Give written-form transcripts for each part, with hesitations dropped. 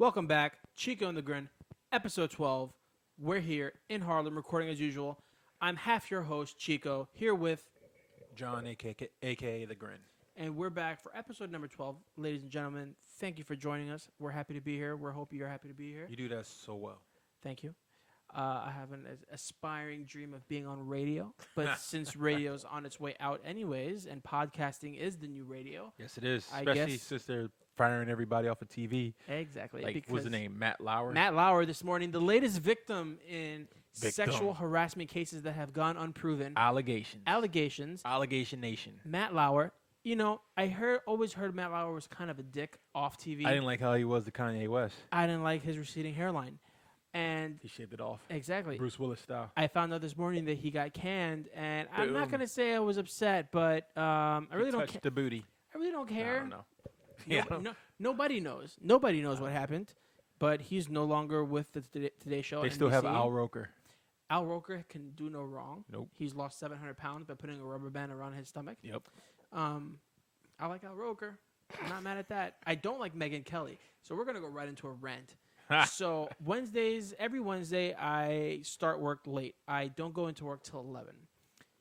Welcome back, Chico and the Grin, episode 12. We're here in Harlem recording as usual. I'm half your host, Chico, here with John, aka the Grin. and we're back for episode number 12. Ladies and gentlemen, thank you for joining us. We're happy to be here. We're hoping you're happy to be here. You do that so well. Thank you. I have an aspiring dream of being on radio, but since radio's on its way out anyways, and podcasting is the new radio. Yes, it is. I Especially guess- since they're firing everybody off of TV. Exactly. Like, because what's the name? Matt Lauer? Matt Lauer this morning, the latest victim in sexual harassment cases that have gone unproven. Allegations. Allegation Nation. Matt Lauer. You know, always heard Matt Lauer was kind of a dick off TV. I didn't like how he was to Kanye West. I didn't like his receding hairline. And He shaved it off. exactly. Bruce Willis style. I found out this morning that he got canned, and I'm not Boom. going to say I was upset, but I really don't Touched the booty. I really don't care. I don't know. Yeah. Nobody knows. Nobody knows what happened, but he's no longer with the Today Show. They still have NBC. Al Roker. Al Roker can do no wrong. Nope. He's lost 700 pounds by putting a rubber band around his stomach. Yep. I like Al Roker. I'm not mad at that. I don't like Megyn Kelly. So we're going to go right into a rant. So every Wednesday, I start work late. I don't go into work till 11.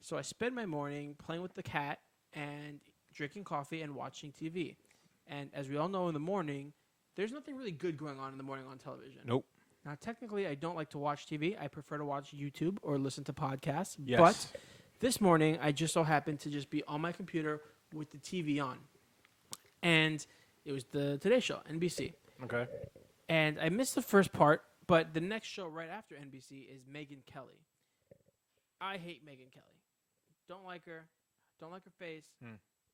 So I spend my morning playing with the cat and drinking coffee and watching TV. And as we all know in the morning, there's nothing really good going on in the morning on television. Nope. Now, technically, I don't like to watch TV. I prefer to watch YouTube or listen to podcasts. Yes. But this morning, I just so happened to just be on my computer with the TV on. And it was the Today Show, NBC. Okay. And I missed the first part, but the next show right after NBC is Megyn Kelly. I hate Megyn Kelly. Don't like her. Don't like her face.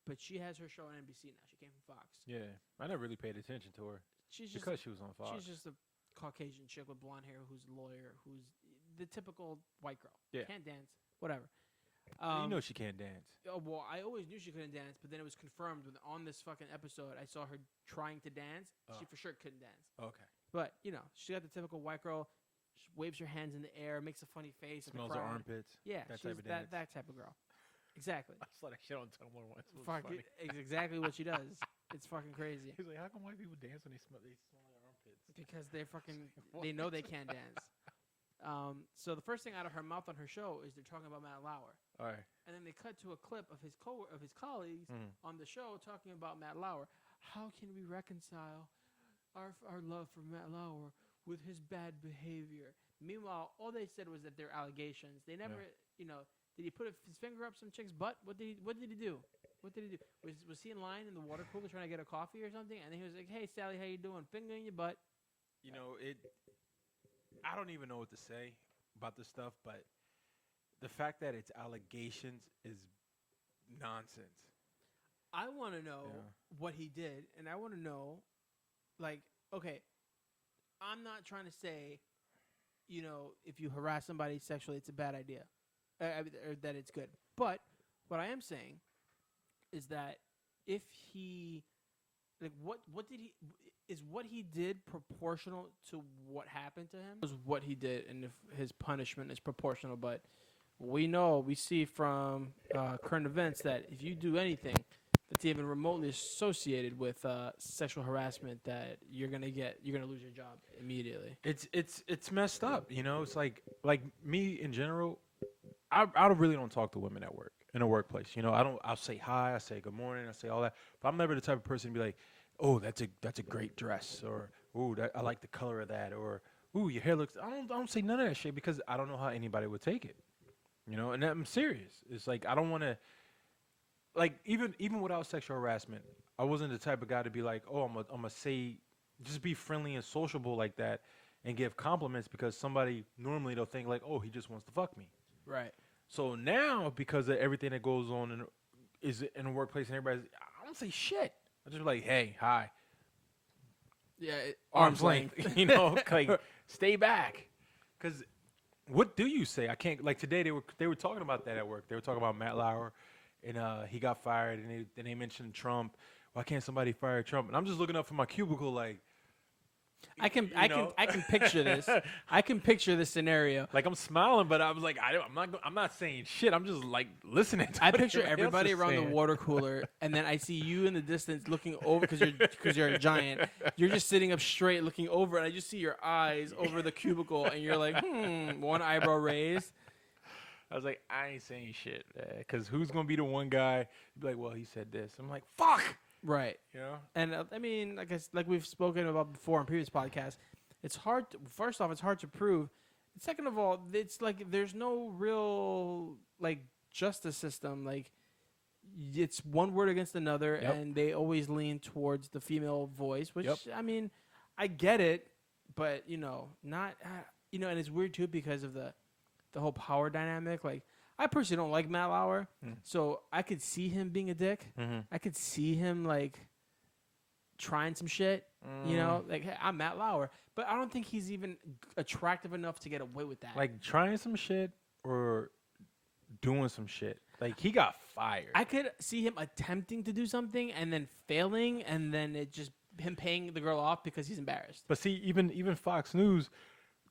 But she has her show on NBC now. She came from Fox. Yeah. I never really paid attention to her. She's just Because she was on Fox. She's just a Caucasian chick with blonde hair who's a lawyer, who's the typical white girl. Yeah. Can't dance, whatever. You know she can't dance. Oh, well, I always knew she couldn't dance, but then it was confirmed on this fucking episode. I saw her trying to dance. She for sure couldn't dance. Okay. But, you know, she got the typical white girl. She waves her hands in the air, makes a funny face. Smells her armpits. Yeah, That she's type of dance. that type of girl. Exactly. I saw that shit on Tumblr once. It was Fuck funny. it, it's exactly what she does. It's fucking crazy. He's like, how come white people dance when they smell their armpits? Because they're fucking, they know they can't dance. So the first thing out of her mouth on her show is they're talking about Matt Lauer. All right. And then they cut to a clip of his colleagues on the show talking about Matt Lauer. How can we reconcile our love for Matt Lauer with his bad behavior? Meanwhile, all they said was that they're allegations. They never, did he put his finger up some chick's butt? What did he do? What did he do? Was he in line in the water cooler trying to get a coffee or something? And then he was like, "Hey, Sally, how you doing? Finger in your butt." You know, I don't even know what to say about this stuff, but the fact that it's allegations is nonsense. I want to know what he did, and I want to know, like, okay, I'm not trying to say, if you harass somebody sexually, it's a bad idea, or that it's good. But what I am saying is that if he, like, what he did proportional to what happened to him? Was what he did, and if his punishment is proportional. But we see from current events that if you do anything that's even remotely associated with sexual harassment, that you're gonna lose your job immediately. It's messed up. It's like me in general. I really don't talk to women at work, in a workplace. I'll say hi, I say good morning, I say all that, but I'm never the type of person to be like, oh, that's a great dress, or ooh, I like the color of that, or ooh, your hair looks. I don't say none of that shit because I don't know how anybody would take it. And I'm serious. It's like I don't want to. Like even without sexual harassment, I wasn't the type of guy to be like, oh, I'm gonna say, just be friendly and sociable like that, and give compliments because somebody normally they'll think like, oh, he just wants to fuck me. Right. So now because of everything that goes on is in the workplace and everybody's, I don't say shit. I just be like, hey, hi. Yeah. Arm's length. Like stay back. Because what do you say? I can't. Like today they were talking about that at work. They were talking about Matt Lauer, and he got fired, and they mentioned Trump. Why can't somebody fire Trump? And I'm just looking up from my cubicle like, I can picture this. I can picture this scenario. Like I'm smiling, but I was like, I'm not saying shit. I'm just like listening. To I what picture everybody everybody else is around saying. the water cooler, and then I see you in the distance looking over because you're a giant. You're just sitting up straight, looking over, and I just see your eyes over the cubicle, and you're like, one eyebrow raised. I was like, I ain't saying shit, because who's gonna be the one guy? Be like, well, he said this. I'm like, fuck. Right. You know. And I mean, like we've spoken about before on previous podcasts, it's hard. First off, it's hard to prove. Second of all, it's like there's no real like justice system. Like it's one word against another, Yep. and they always lean towards the female voice. Which Yep. I mean, I get it, but not and it's weird too because of the whole power dynamic. Like I personally don't like Matt Lauer, so I could see him being a dick. Mm-hmm. I could see him like trying some shit, like hey, I'm Matt Lauer, but I don't think he's even attractive enough to get away with that. Like trying some shit or doing some shit. Like he got fired. I could see him attempting to do something and then failing, and then it just him paying the girl off because he's embarrassed. But see, even Fox News,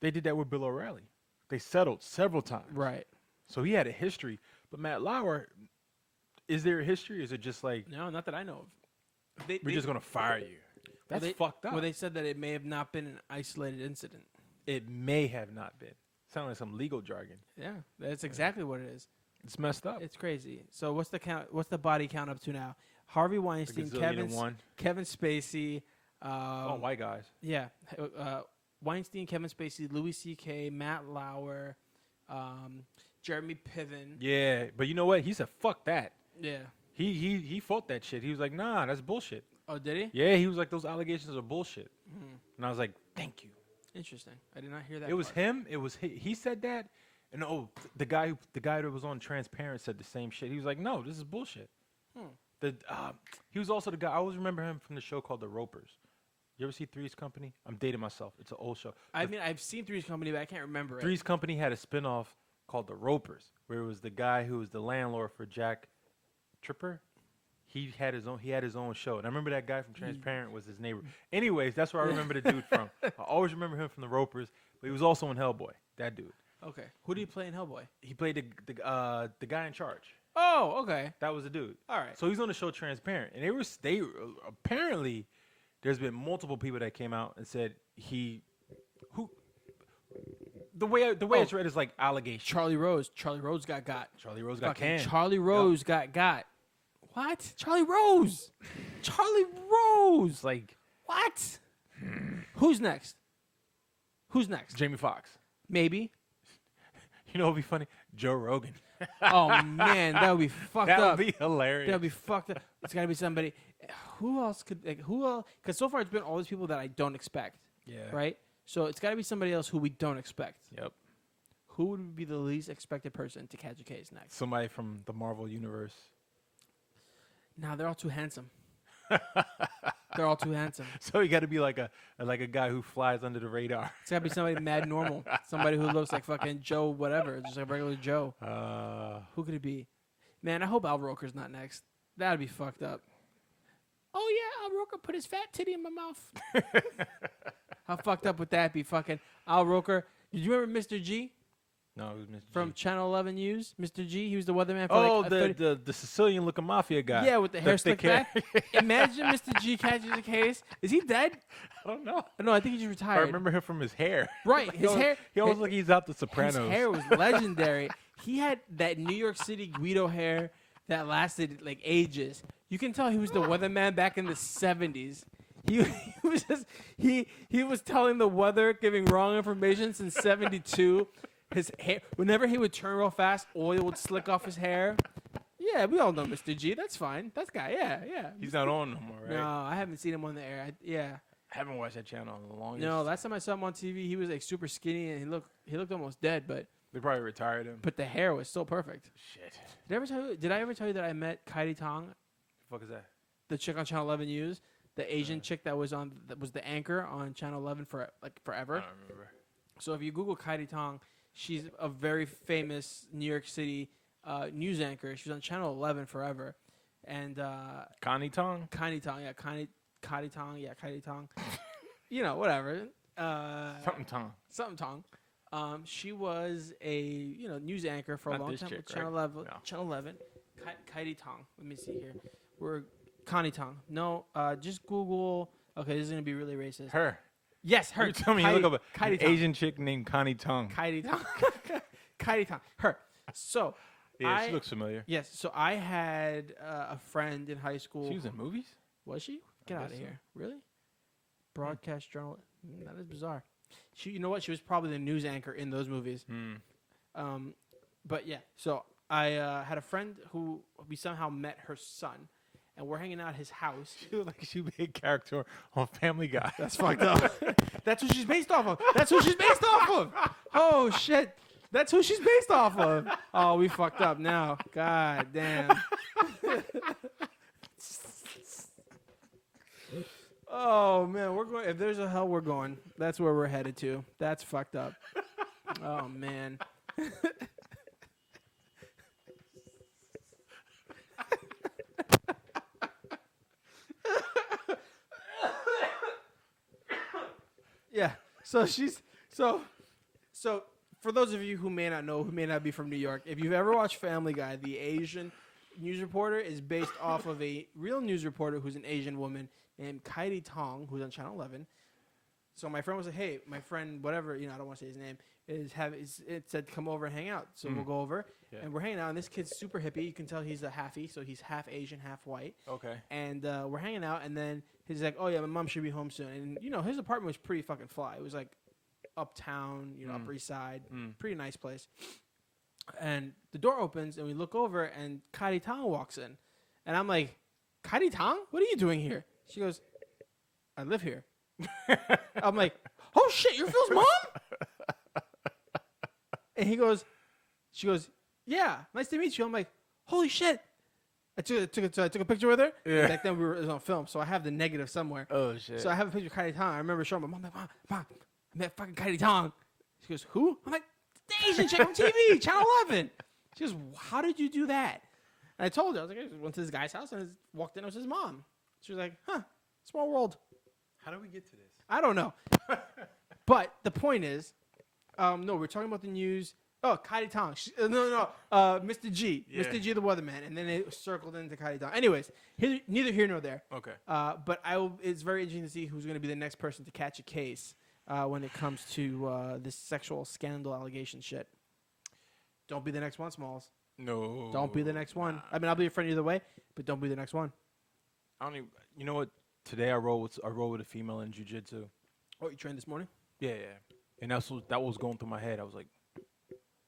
they did that with Bill O'Reilly. They settled several times. Right. So he had a history. But Matt Lauer, is there a history? Is it just like No, not that I know of. we're just gonna fire you? That's fucked up. Well, they said that it may have not been an isolated incident. It may have not been. Sound like some legal jargon. Yeah, that's exactly what it is. It's messed up. It's crazy. So what's the count? What's the body count up to now? Harvey Weinstein, Kevin Spacey. White guys. Yeah, Weinstein, Kevin Spacey, Louis C.K., Matt Lauer, Jeremy Piven. Yeah, but you know what? He said, "Fuck that." Yeah. He fought that shit. He was like, "Nah, that's bullshit." Oh, did he? Yeah, he was like, "Those allegations are bullshit." And I was like, "Thank you." Interesting. I did not hear that. It was him. It was he said that, and the guy that was on Transparent said the same shit. He was like, "No, this is bullshit." He was also the guy. I always remember him from the show called The Ropers. You ever see Three's Company? I'm dating myself. It's an old show. I mean, I've seen Three's Company, but I can't remember it. Three's Company had a spinoff called The Ropers, where it was the guy who was the landlord for Jack Tripper. He had his own show, and I remember that guy from Transparent was his neighbor. Anyways, that's where I remember the dude from. I always remember him from The Ropers, but he was also in Hellboy. That dude. Okay. Who did he play in Hellboy? He played the guy in charge. Oh, okay. That was the dude. All right. So he's on the show Transparent, and they apparently there's been multiple people that came out and said the way it's read is like allegation. Charlie Rose got. Charlie Rose got canned. Charlie Rose got. What? Charlie Rose. It's like What? Who's next? Jamie Foxx. Maybe. You know what would be funny? Joe Rogan. Oh man, that would be fucked up. That would be hilarious. That would be fucked up. It's got to be somebody. Who else could? Who else? Because so far it's been all these people that I don't expect. Yeah. Right. So it's got to be somebody else who we don't expect. Yep. Who would be the least expected person to catch a case next? Somebody from the Marvel universe. Nah, they're all too handsome. They're all too handsome. So you got to be like a guy who flies under the radar. It's got to be somebody mad normal. Somebody who looks like fucking Joe whatever. Just like regular Joe. Who could it be? Man, I hope Al Roker's not next. That'd be fucked up. Oh, yeah, Al Roker put his fat titty in my mouth. How fucked up would that be? Fucking Al Roker. Did you remember Mr. G? No, it was Mr. From G. Channel 11 News? Mr. G? He was the weatherman for the Sicilian-looking mafia guy. Yeah, with the hair slicked back. Imagine Mr. G catches a case. Is he dead? I don't know. No, I think he's retired. I remember him from his hair. Right, his hair. He always like he's out the Sopranos. His hair was legendary. He had that New York City Guido hair that lasted like ages. You can tell he was the weatherman back in the 70s. He was telling the weather, giving wrong information since 72. His hair, whenever he would turn real fast, oil would slick off his hair. Yeah, we all know Mr. G. That's fine. That guy, yeah. He's not on no more, right? No, I haven't seen him on the air. I haven't watched that channel in the longest. No, last time I saw him on TV, he was like super skinny and he looked almost dead, but they probably retired him. But the hair was still perfect. Shit. Did I ever tell you that I met Kaidi Tong? The fuck is that? The chick on Channel 11 News, the Asian chick that was the anchor on Channel 11 for like forever. I don't remember. So if you Google Kaidi Tong, she's a very famous New York City news anchor. She was on Channel 11 forever, and Connie Tong. Kaidi Tong, yeah, Kaidi Tong. whatever. Something tongue. Something Tong. She was a news anchor for a Not long this time. chick, With Channel right? 11. No. Channel 11. Kaidi Tong. Let me see here. We're Connie Tong. No, just Google. Okay, this is gonna be really racist. Her. Yes, her. You tell me you look up an Kaidi Tong. Asian chick named Connie Tongue. Kaidi Tong. Kaidi Tong. Her. So. Yeah, she looks familiar. Yes. So I had a friend in high school. She was in movies? Was she? Get out of here. Really? Broadcast journalist. That is bizarre. You know what? She was probably the news anchor in those movies. But yeah. So I had a friend who we somehow met her son, and we're hanging out at his house. She looked like she would be a character on Family Guy. That's fucked up. That's who she's based off of. That's who she's based off of. Oh shit. That's who she's based off of. Oh, we fucked up now. God damn. Oh man, we're going. If there's a hell, we're going. That's where we're headed to. That's fucked up. Oh man. Yeah. So for those of you who may not know, who may not be from New York, if you've ever watched Family Guy, the Asian news reporter is based off of a real news reporter who's an Asian woman named Kaidi Tong, who's on Channel 11. So my friend was like, hey, my friend, whatever, I don't want to say his name, it said come over and hang out. So we'll go over, and we're hanging out, and this kid's super hippie. You can tell he's a halfie, so he's half Asian, half white. Okay. And we're hanging out, and then he's like, oh, yeah, my mom should be home soon. And, his apartment was pretty fucking fly. It was like uptown, Upper East Side, pretty nice place. And the door opens, and we look over, and Kaidi Tong walks in. And I'm like, Kaidi Tong? What are you doing here? She goes, I live here. I'm like, oh, shit, you're Phil's mom? And she goes, yeah, nice to meet you. I'm like, holy shit. I took a picture with her. Yeah. Back then, it was on film, so I have the negative somewhere. Oh, shit. So I have a picture of Kaidi Tong. I remember showing my mom, like, Mom, I met fucking Kaidi Tong. She goes, who? I'm like, the Asian chick on TV, Channel 11. She goes, how did you do that? And I told her, I was like, I went to this guy's house and walked in, it was his mom. She was like, huh, small world. How do we get to this? I don't know. But the point is, no, we're talking about the news. Oh, Kaidi Tong. Mr. G. Yeah. Mr. G, the weatherman. And then it circled into Kaidi Tong. Anyways, neither here nor there. Okay. But it's very interesting to see who's going to be the next person to catch a case when it comes to this sexual scandal allegation shit. Don't be the next one, Smalls. No. Don't be the next one. I mean, I'll be your friend either way, but don't be the next one. I don't even. You know what? Today I roll with a female in jiu-jitsu. Oh, you trained this morning? Yeah. And that was going through my head. I was like,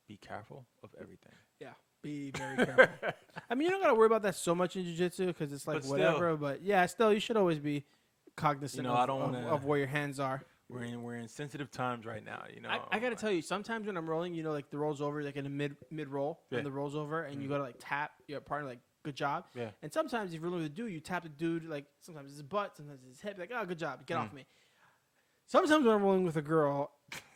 be careful of everything. Yeah, be very careful. I mean, you don't got to worry about that so much in jiu-jitsu because it's like But whatever. still. But yeah, still, you should always be cognizant I don't wanna- of where your hands are. We're in sensitive times right now. I got to tell you, sometimes when I'm rolling, like the roll's over, like in a mid roll, Yeah. and the roll's over, and you got to like tap your partner, like, good job. Yeah. And sometimes if you're rolling with a dude, you tap the dude, like sometimes it's his butt, sometimes it's his hip, like, oh, good job, get off me. Sometimes when I'm rolling with a girl,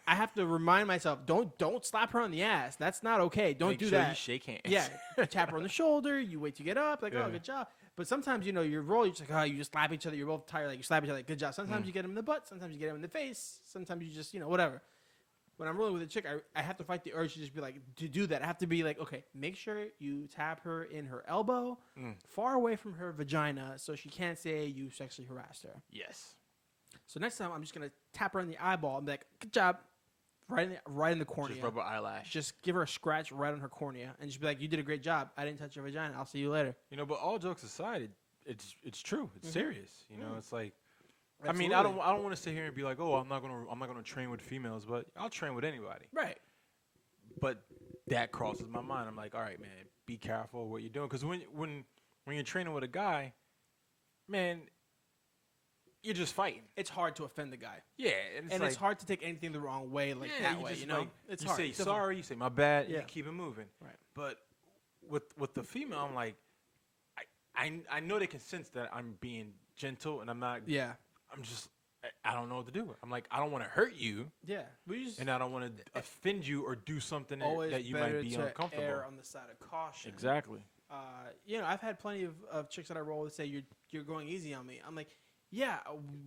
I have to remind myself, don't slap her on the ass. That's not okay. Don't do that. You shake hands. Yeah, you tap her on the shoulder. You wait to get up. Like, Yeah. oh, good job. But sometimes, you roll. You're just like, oh, you just slap each other. You're both tired. Like, you slap each other. Like, good job. Sometimes you get him in the butt. Sometimes you get him in the face. Sometimes you just, whatever. When I'm rolling with a chick, I have to fight the urge to just be like, to do that. I have to be like, okay, make sure you tap her in her elbow, far away from her vagina, so she can't say you sexually harassed her. Yes. So next time, I'm just going to tap her in the eyeball and be like, good job. Right in the cornea. Just rub her eyelash. Just give her a scratch right on her cornea and just be like, you did a great job. I didn't touch your vagina. I'll see you later. But all jokes aside, it's true. It's serious. It's like, Absolutely. I mean, I don't want to sit here and be like, oh, I'm not gonna train with females, but I'll train with anybody. Right. But that crosses my mind. I'm like, all right, man, be careful what you're doing, because when you're training with a guy, man, you're just fighting. It's hard to offend the guy. Yeah, and it's hard to take anything the wrong way that way, Like, It's you hard. say It's difficult. sorry, you say my bad, Yeah. you keep it moving. Right. But with the female, I'm like, I know they can sense that I'm being gentle, and I'm not. Yeah. I'm just, I don't know what to do. I'm like, I don't want to hurt you, Yeah. We just and I don't want to offend you or do something always that you better might be to uncomfortable. err on the side of caution. Exactly. I've had plenty of chicks that I roll that say you're going easy on me. I'm like, Yeah.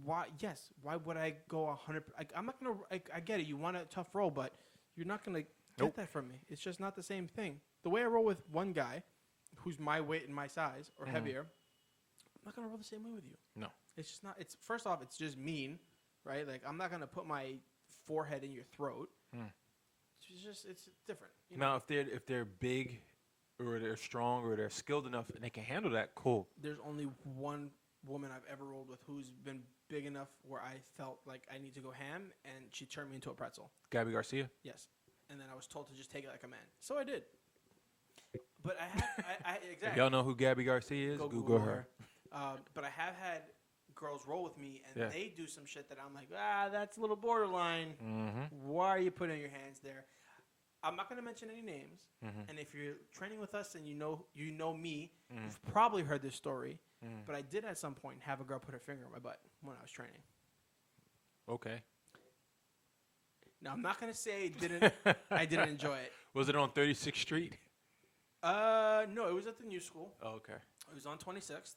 Why? Yes. Why would I go 100? I'm not gonna. I get it. You want a tough roll, but you're not gonna get that from me. It's just not the same thing. The way I roll with one guy, who's my weight and my size or heavier, I'm not gonna roll the same way with you. No. It's just not. It's first off, it's just mean, right? Like I'm not gonna put my forehead in your throat. It's different. You know? Now, if they're big, or they're strong, or they're skilled enough, and they can handle that, cool. There's only one woman I've ever rolled with who's been big enough where I felt like I need to go ham, and she turned me into a pretzel. Gabby Garcia. Yes, and then I was told to just take it like a man, so I did. But I exactly. If y'all know who Gabby Garcia is, Google her. But I have had girls roll with me, and Yeah. they do some shit that I'm like, that's a little borderline. Mm-hmm. Why are you putting your hands there? I'm not going to mention any names. Mm-hmm. And if you're training with us and you know me, you've probably heard this story. But I did at some point have a girl put her finger on my butt when I was training. Okay. Now I'm not going to say I didn't enjoy it. Was it on 36th Street? No, it was at the new school. Oh, okay. It was on 26th.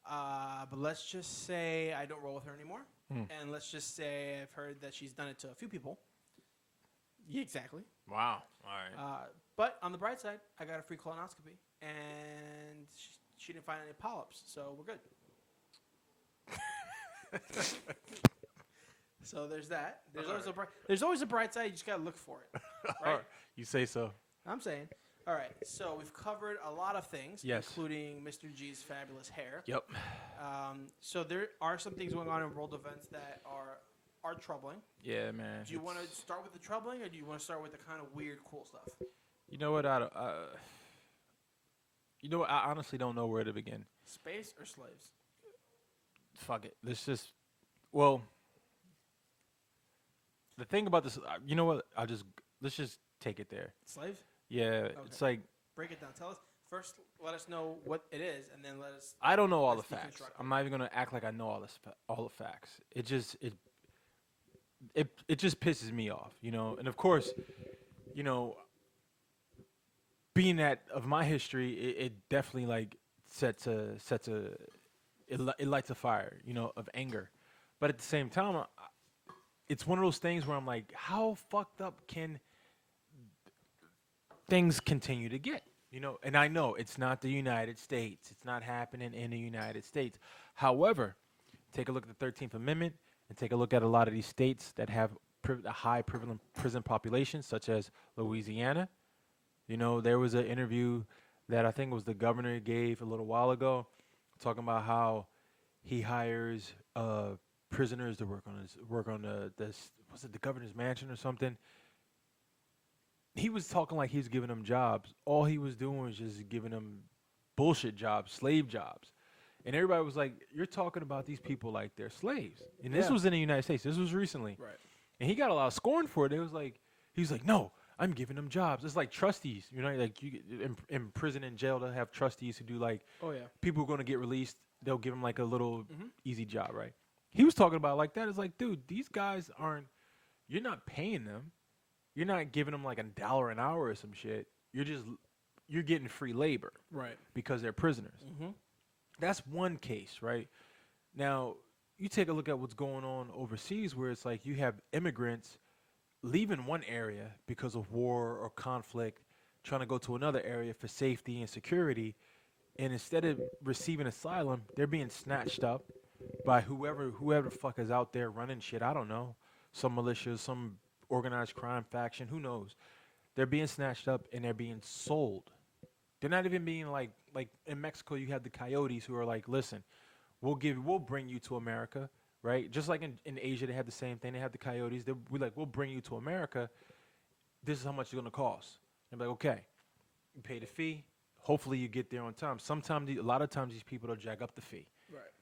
But let's just say I don't roll with her anymore. And let's just say I've heard that she's done it to a few people. Yeah, exactly. Wow. All right. But on the bright side, I got a free colonoscopy, and she didn't find any polyps, so we're good. So there's that. There's always a bright side. You just gotta look for it. Right? You say so. I'm saying. All right. So we've covered a lot of things, Yes. including Mr. G's fabulous hair. Yep. So there are some things going on in world events that are troubling. Yeah, man. Do you want to start with the troubling, or do you want to start with the kind of weird, cool stuff? You know what? I honestly don't know where to begin. Space or slaves? Fuck it. Well, the thing about this, you know what? Let's just take it there. Slaves? Yeah, Okay. It's like, Break it down. Tell us first. Let us know what it is, and then let us. I don't know all the let's facts. deconstruct it. I'm not even gonna act like I know all the facts. It just pisses me off, you know. And of course, you know, being that of my history, it definitely like it lights a fire, you know, of anger. But at the same time, it's one of those things where I'm like, how fucked up can things continue to get? You know, and I know it's not the United States. It's not happening in the United States. However, take a look at the 13th Amendment and take a look at a lot of these states that have a high prevalent prison population, such as Louisiana. You know, there was an interview that I think was the governor gave a little while ago, talking about how he hires prisoners to work on was it the governor's mansion or something? He was talking like he was giving them jobs. All he was doing was just giving them bullshit jobs, slave jobs. And everybody was like, you're talking about these people like they're slaves. And this was in the United States. This was recently. Right. And he got a lot of scorn for it. He was like, no, I'm giving them jobs. It's like trustees. You know, like you in prison and jail, they'll have trustees who do like, Oh yeah. people who are going to get released, they'll give them like a little easy job, right? He was talking about it like that. It's like, dude, these guys you're not paying them. You're not giving them like $1 an hour or some shit. You're getting free labor. Right. Because they're prisoners. Mm-hmm. That's one case, right? Now, you take a look at what's going on overseas where it's like you have immigrants leaving one area because of war or conflict, trying to go to another area for safety and security. And instead of receiving asylum, they're being snatched up by whoever the fuck is out there running shit. I don't know. Some militias, some organized crime faction, who knows? They're being snatched up and they're being sold. They're not even being like in Mexico, you have the coyotes who are like, listen, we'll bring you to America, right? Just like in Asia, they have the same thing. They have the coyotes. We're like, we'll bring you to America. This is how much it's going to cost. And I'm like, okay, you pay the fee. Hopefully you get there on time. A lot of times these people will jack up the fee.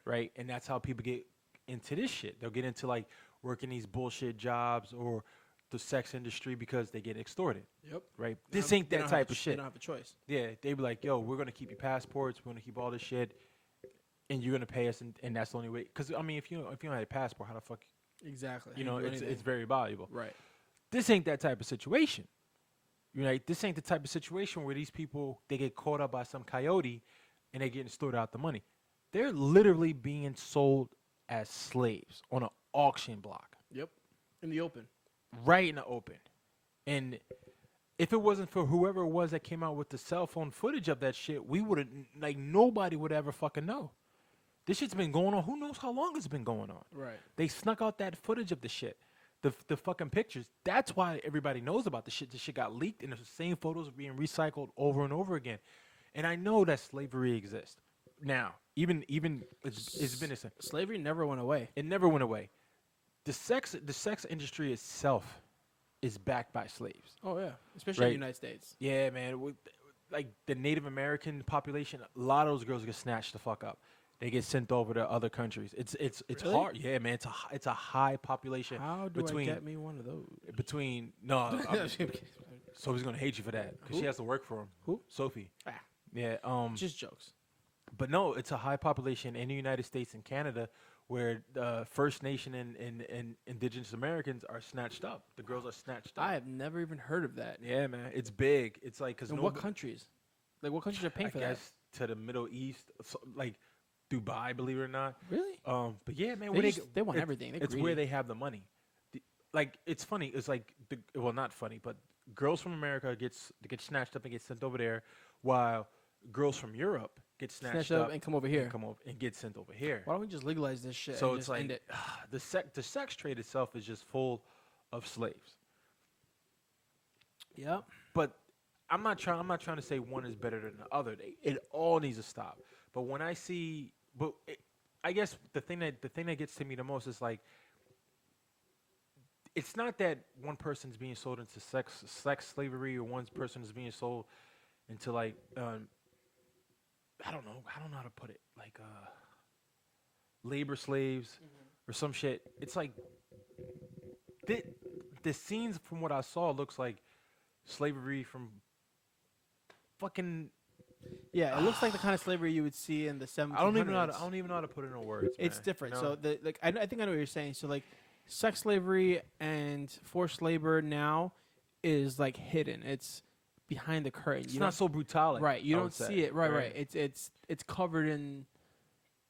Right. And that's how people get into this shit. They'll get into like working these bullshit jobs or the sex industry because they get extorted. Yep. Right. This ain't that type of shit. They don't have a choice. Yeah. They be like, yo, we're going to keep your passports. We're going to keep all this shit. And you're going to pay us. And that's the only way. Because, I mean, if you don't have a passport, how the fuck? Exactly. You know, it's very valuable. Right. This ain't that type of situation. Right. This ain't the type of situation where these people, they get caught up by some coyote and they getting stored out the money. They're literally being sold as slaves on an auction block, Yep. In the open. right in the open. And if it wasn't for whoever it was that came out with the cell phone footage of that shit, we would have, like, nobody would ever fucking know. This shit's been going on. Who knows how long it's been going on? Right. They snuck out that footage of the shit, the fucking pictures. That's why everybody knows about the shit. The shit got leaked, and the same photos are being recycled over and over again. And I know that slavery exists. Now, even it's been Slavery never went away. it never went away. The sex industry itself is backed by slaves. Oh yeah, especially in Right. the United States. Yeah, man. Like the Native American population, a lot of those girls get snatched the fuck up. They get sent over to other countries. It's Really? hard. Yeah, man. It's a high population. How do between I get me one of those? Sophie's gonna hate you for that because she Who? has to work for him. Who? Sophie. Ah, Yeah. just jokes. But no, it's a high population in the United States and Canada where the First Nation and Indigenous Americans are snatched up. The girls are snatched up. I have never even heard of that. Yeah, man. It's big. It's like because In what countries? Like what countries are paying I for guess to the Middle East, like Dubai, believe it or not. that? Really? But yeah, man, They want everything. They're It's where greedy. they have the money. Like it's funny. It's like well, not funny, but girls from America get snatched up and get sent over there, while girls from Europe get snatched Snatch up up and come over here. and come over and get sent over here. Why don't we just legalize this shit? So and it's just end like it? the sex trade itself is just full of slaves. Yep. But I'm not trying to say one is better than the other. It all needs to stop. But when I see, I guess the thing that gets to me the most is like, it's not that one person's being sold into sex slavery or one person is being sold into like I don't know how to put it, like labor slaves or some shit. It's like the scenes from what I saw looks like slavery from fucking. Yeah, it looks like the kind of slavery you would see in the 1700s. I don't even know how to put it in words. It's man, different. you know? So I think I know what you're saying. So like sex slavery and forced labor now is like hidden. It's behind the curtain. it's You not don't- so brutal. right. You I don't would say. see it. Right. It's covered in.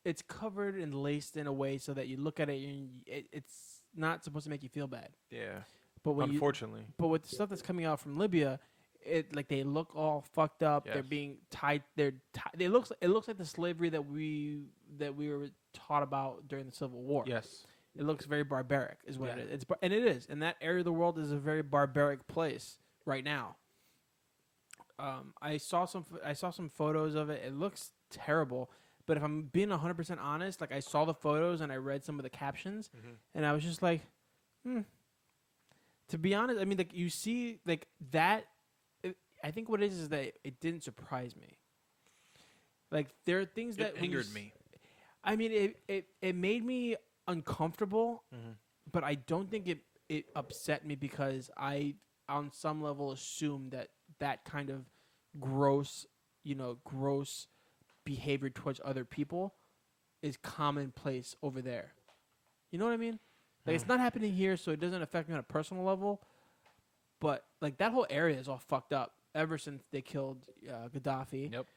It's covered and laced in a way so that you look at it and it's not supposed to make you feel bad. Yeah. But when Unfortunately. but with the stuff that's coming out from Libya, it like they look all fucked up. They're Yes. being tied. It looks like the slavery that we were taught about during the Civil War. Yes. It looks very barbaric, is what Yeah. it is. And it is. And that area of the world is a very barbaric place right now. I saw some photos of it. It looks terrible. But if I'm being 100% honest, like I saw the photos and I read some of the captions, and I was just like, To be honest, I mean, like you see, like that. I think what it is that it didn't surprise me. Like there are things that It when you angered me. I mean, it made me uncomfortable, but I don't think it upset me because I, on some level, assumed that kind of gross behavior towards other people is commonplace over there. You know what I mean? Like it's not happening here, so it doesn't affect me on a personal level. But like that whole area is all fucked up ever since they killed Gaddafi. Yep.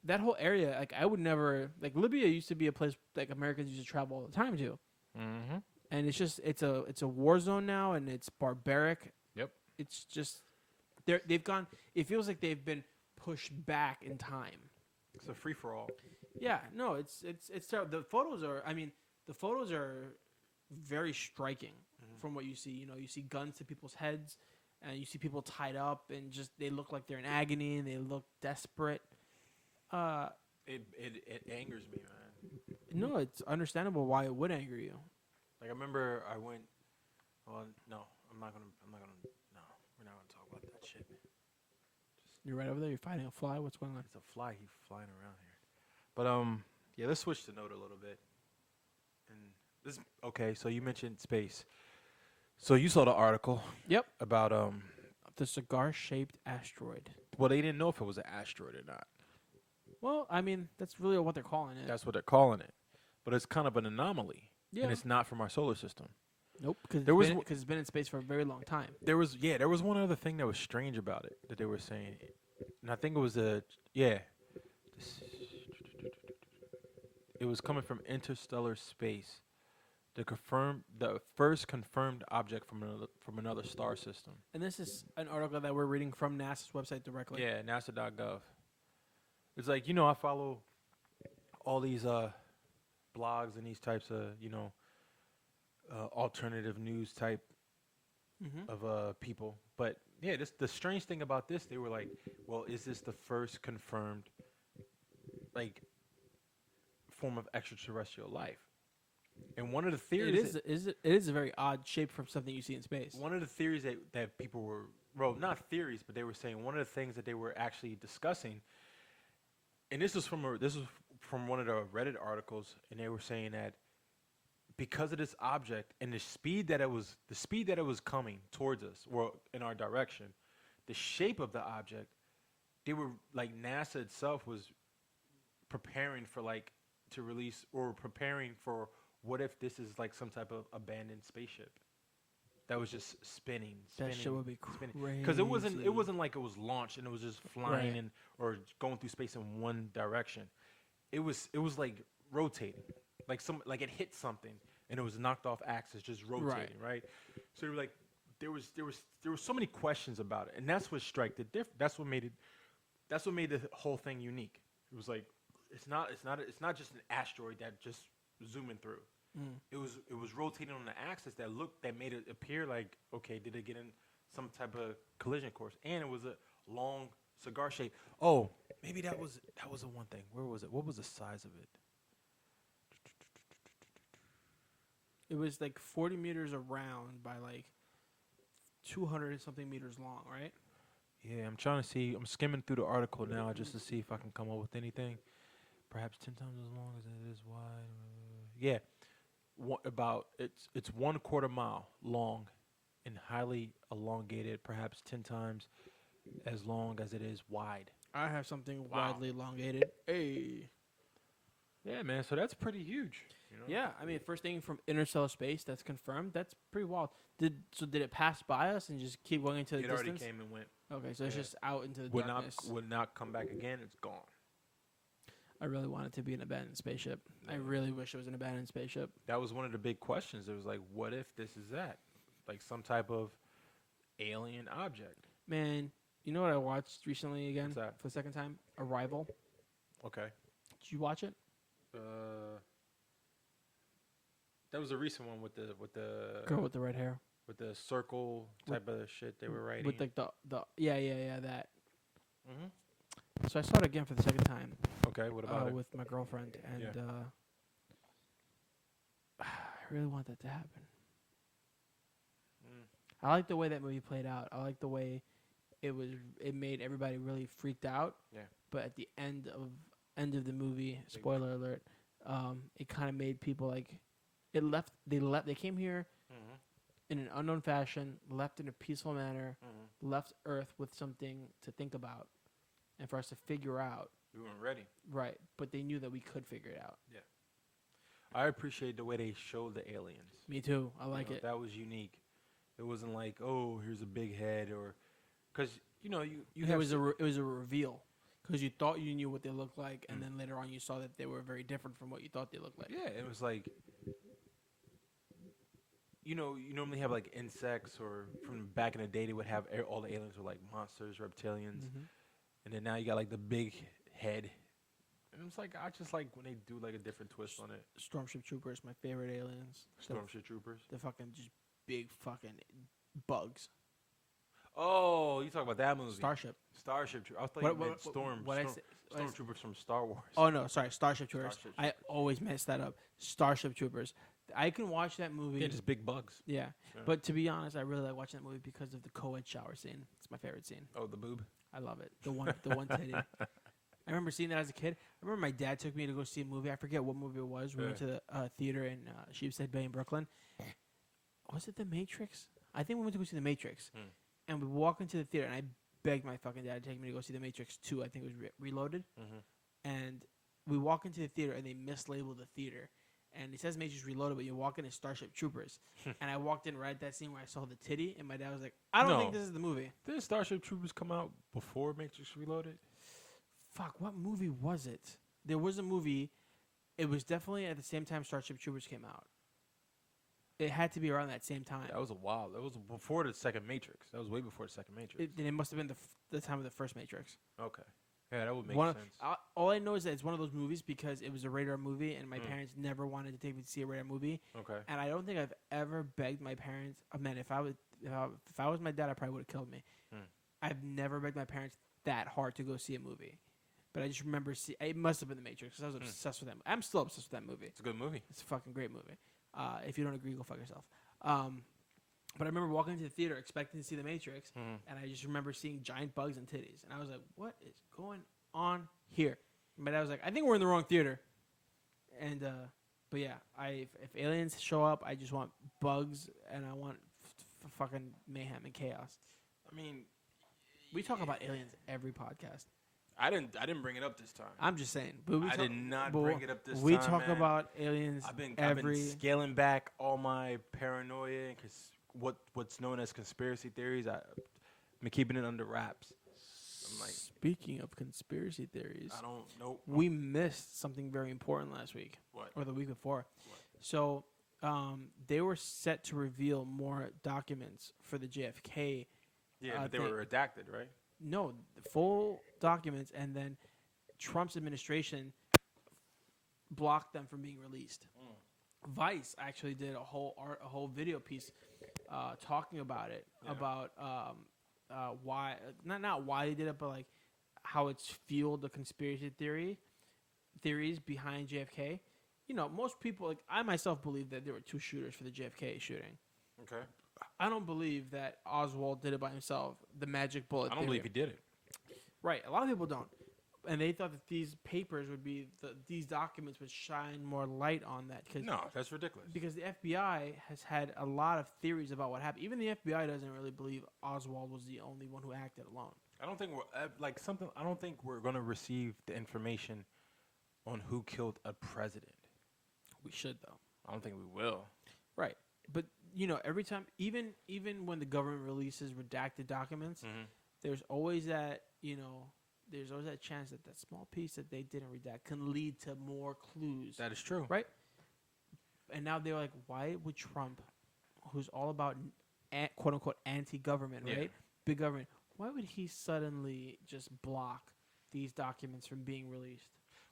That whole area, like I would never like Libya used to be a place like Americans used to travel all the time to, and it's a war zone now, and it's barbaric. Yep. It's just they've gone. It feels like they've been pushed back in time. It's a free for all. Yeah, no, it's terrible. The photos are very striking from what you see. You know, you see guns to people's heads, and you see people tied up, and just they look like they're in agony, and they look desperate. It angers me, man. No, it's understandable why it would anger you. Like I remember I went. Well, no, I'm not gonna. No, we're not gonna talk about that shit. You're right over there. You're fighting a fly. What's going on? It's a fly. He's flying around here. But yeah. Let's switch the note a little bit. And this okay. So you mentioned space. So you saw the article. Yep. About The cigar-shaped asteroid. Well, they didn't know if it was an asteroid or not. Well, I mean, that's really what they're calling it. That's what they're calling it. But it's kind of an anomaly. Yeah. And it's not from our solar system. Nope. Because There was it's been in space for a very long time. There was one other thing that was strange about it that they were saying, and I think it was it was coming from interstellar space, the first confirmed object from another star system. And this is an article that we're reading from NASA's website directly. Yeah, NASA.gov. It's like, I follow all these blogs and these types of, alternative news type of people. But yeah, the strange thing about this, they were like, well, is this the first confirmed like form of extraterrestrial life? And one of the theories it is a very odd shape from something you see in space. One of the theories that people were, well, not theories, but they were saying one of the things that they were actually discussing, and this was from one of the Reddit articles, and they were saying that because of this object and the speed that it was coming towards us or in our direction, the shape of the object, they were like NASA itself was preparing for like to release or preparing for what if this is like some type of abandoned spaceship that was just spinning. That shit would be crazy. Because it wasn't like it was launched and it was just flying in or going through space in one direction. It was like rotating, like it hit something and it was knocked off axis, just rotating, right? So they were like, there were so many questions about it, and that's what that's what made the whole thing unique. It was like it's not just an asteroid that just zooming through. It was rotating on the axis that made it appear like, okay, did it get in some type of collision course? And it was a long cigar shape. Oh, maybe that was the one thing. Where was it? What was the size of it? It was like 40 meters around by like 200 and something meters long, right? Yeah, I'm trying to see. I'm skimming through the article now just to see if I can come up with anything. Perhaps 10 times as long as it is wide. Yeah, it's 1/4 mile long and highly elongated. Perhaps 10 times as long as it is wide. I have something widely elongated. Hey. Yeah, man. So that's pretty huge. Yeah, I mean, first thing from interstellar space that's confirmed. That's pretty wild. Did it pass by us and just keep going into the distance? It already came and went. Okay, so it's just out into the darkness. Would not come back again. It's gone. I really want it to be an abandoned spaceship. Yeah. I really wish it was an abandoned spaceship. That was one of the big questions. It was like, what if this is that? Like some type of alien object. Man, you know what I watched recently again? What's that? For the second time? Arrival. Okay. Did you watch it? That was a recent one with the girl with the red hair. With the circle type of shit they were writing. With like the yeah that. So I saw it again for the second time. Okay, what about it? With my girlfriend, and I really want that to happen. I like the way that movie played out. I like the way it made everybody really freaked out. Yeah. But at the end of the movie, spoiler alert, it kind of made people like they came here in an unknown fashion, left in a peaceful manner, left Earth with something to think about and for us to figure out. We weren't ready. Right, but they knew that we could figure it out. Yeah. I appreciate the way they showed the aliens. Me too. I like it. That was unique. It wasn't like, oh, here's a big head, or because you it was a reveal because you thought you knew what they looked like, and then later on you saw that they were very different from what you thought they looked like. Yeah, it was like, you normally have like insects, or from back in the day they would have all the aliens were like monsters, reptilians, and then now you got like the big head. And it's like, I just like when they do like a different twist on it. Stormship Troopers, my favorite aliens. Stormship Troopers? The fucking just big fucking bugs. Oh, you talk about that movie. Starship Troopers. I thought you meant Stormtroopers from Star Wars. Oh, no, sorry. Starship Troopers. I always mess that up. Starship Troopers. I can watch that movie. Yeah, just big bugs. Yeah. But to be honest, I really like watching that movie because of the co-ed shower scene. It's my favorite scene. Oh, the boob? I love it. The one titty. I remember seeing that as a kid. I remember my dad took me to go see a movie. I forget what movie it was. We went to the theater in Sheepshead Bay in Brooklyn. Was it The Matrix? I think we went to go see The Matrix. And we walk into the theater, and I begged my fucking dad to take me to go see The Matrix 2. I think it was Reloaded. And we walk into the theater, and they mislabeled the theater. And it says Matrix Reloaded, but you walk in as Starship Troopers. And I walked in right at that scene where I saw the titty, and my dad was like, I don't think this is the movie. Did Starship Troopers come out before Matrix Reloaded? Fuck, what movie was it? There was a movie. It was definitely at the same time Starship Troopers came out. It had to be around that same time. That was a while. That was before the second Matrix. That was way before the second Matrix. Then it must have been the time of the first Matrix. Okay. Yeah, that would make sense. All I know is that it's one of those movies because it was a rated R movie, and my parents never wanted to take me to see a rated R movie. Okay. And I don't think I've ever begged my parents. Oh, man, if I was my dad, I probably would have killed me. I've never begged my parents that hard to go see a movie. But I just remember it must have been The Matrix because I was obsessed with that. I'm still obsessed with that movie. It's a good movie. It's a fucking great movie. If you don't agree, go fuck yourself. But I remember walking into the theater expecting to see The Matrix, and I just remember seeing giant bugs and titties, and I was like, "What is going on here?" And my dad was like, "I think we're in the wrong theater." And but yeah, if aliens show up, I just want bugs, and I want fucking mayhem and chaos. I mean, we talk about aliens every podcast. I didn't bring it up this time. I'm just saying. But I did not bring it up this time. We talk about aliens I've been scaling back all my paranoia because what's known as conspiracy theories. I've been keeping it under wraps. I'm like, speaking of conspiracy theories, I don't know. We missed something very important last week. What? Or the week before. What? So they were set to reveal more documents for the JFK. Yeah, but they were redacted, right? No, the full documents, and then Trump's administration blocked them from being released. Vice actually did a whole video piece talking about it, about why not why they did it, but like how it's fueled the conspiracy theories behind JFK. You know, most people, like I myself, believe that there were two shooters for the JFK shooting. Okay. I don't believe that Oswald did it by himself. The magic bullet. I don't believe he did it. Right. A lot of people don't. And they thought that these papers would be, these documents would shine more light on that. No, that's ridiculous. Because the FBI has had a lot of theories about what happened. Even the FBI doesn't really believe Oswald was the only one who acted alone. I don't think I don't think we're going to receive the information on who killed a president. We should, though. I don't think we will. Right. But, you know, every time, even when the government releases redacted documents, there's always that, there's always that chance that that small piece that they didn't redact can lead to more clues. That is true. Right? And now they're like, why would Trump, who's all about quote-unquote anti-government, right? Big government, why would he suddenly just block these documents from being released?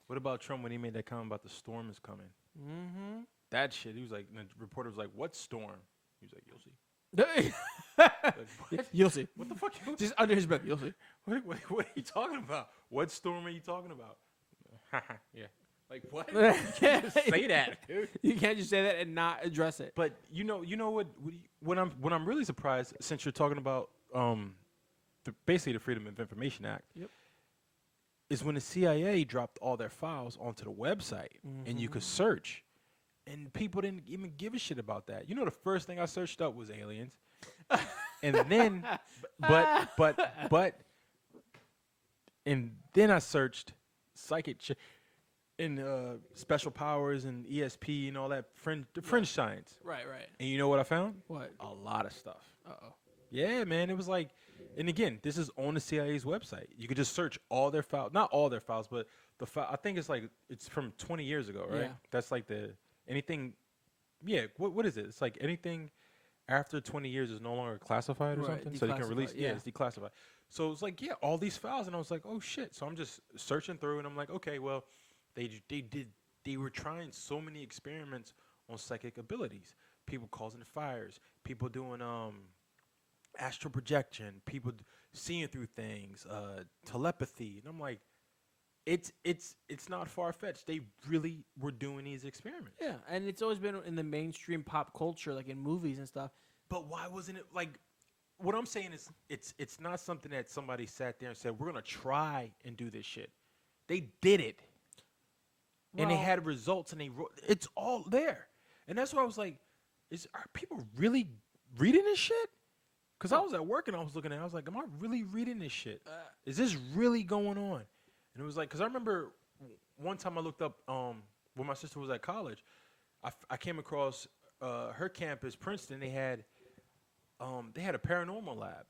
What about Trump when he made that comment about the storm is coming? Mm-hmm. That shit, he was like, the reporter was like, what storm? He was like, you'll see. Like, you'll see. What the fuck? Just under his breath, you'll see. What are you talking about? What storm are you talking about? Yeah. Like, what? You can't just say that, dude. You can't just say that and not address it. But you know what I'm really surprised, since you're talking about basically the Freedom of Information Act. Yep. Is when the CIA dropped all their files onto the website and you could search, and people didn't even give a shit about that. You know, the first thing I searched up was aliens, and then, and then I searched psychic and special powers and ESP and all that fringe science. Right. And you know what I found? What? A lot of stuff. Uh-oh. Yeah, man. It was like, and again, this is on the CIA's website. You could just search all their files, not all their files, but the file. I think it's from 20 years ago, right? Yeah. That's like anything. Yeah. What is it? It's like anything after 20 years is no longer classified or something. So you can release. Yeah, it's declassified. So it's like, all these files, and I was like, oh shit. So I'm just searching through, and I'm like, okay, well, they were trying so many experiments on psychic abilities. People causing fires. People doing astral projection, people seeing through things, telepathy, and I'm like, it's not far fetched. They really were doing these experiments. Yeah, and it's always been in the mainstream pop culture, like in movies and stuff. But why wasn't it like? What I'm saying is, it's not something that somebody sat there and said, we're gonna try and do this shit. They did it, and they had results, and it's all there, and that's why I was like, are people really reading this shit? Because I was at work and I was looking at it. I was like, am I really reading this shit? Is this really going on? And it was like, because I remember one time I looked up when my sister was at college, I came across her campus, Princeton. They had a paranormal lab.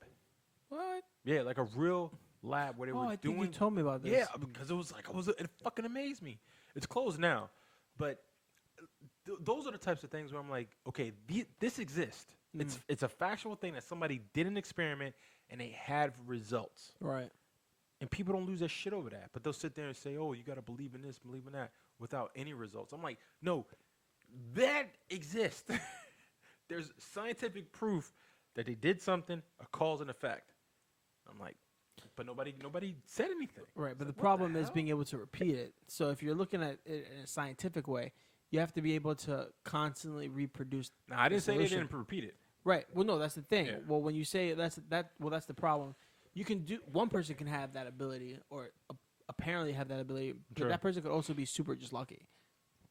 What? Yeah, like a real lab where they were doing. I think you told me about this. Yeah, because it was like, it fucking amazed me. It's closed now. But those are the types of things where I'm like, okay, this exists. It's a factual thing that somebody did an experiment and they had results. Right. And people don't lose their shit over that. But they'll sit there and say, oh, you got to believe in this, believe in that, without any results. I'm like, no, that exists. There's scientific proof that they did something, a cause and effect. I'm like, but nobody said anything. Right, but the problem is being able to repeat it. So if you're looking at it in a scientific way, you have to be able to constantly reproduce. Now, I didn't say they didn't repeat it. Right. Well, no, that's the thing. Yeah. Well, when you say that's the problem. You can do one person can have that ability, or apparently have that ability, but Sure. that person could also be super just lucky,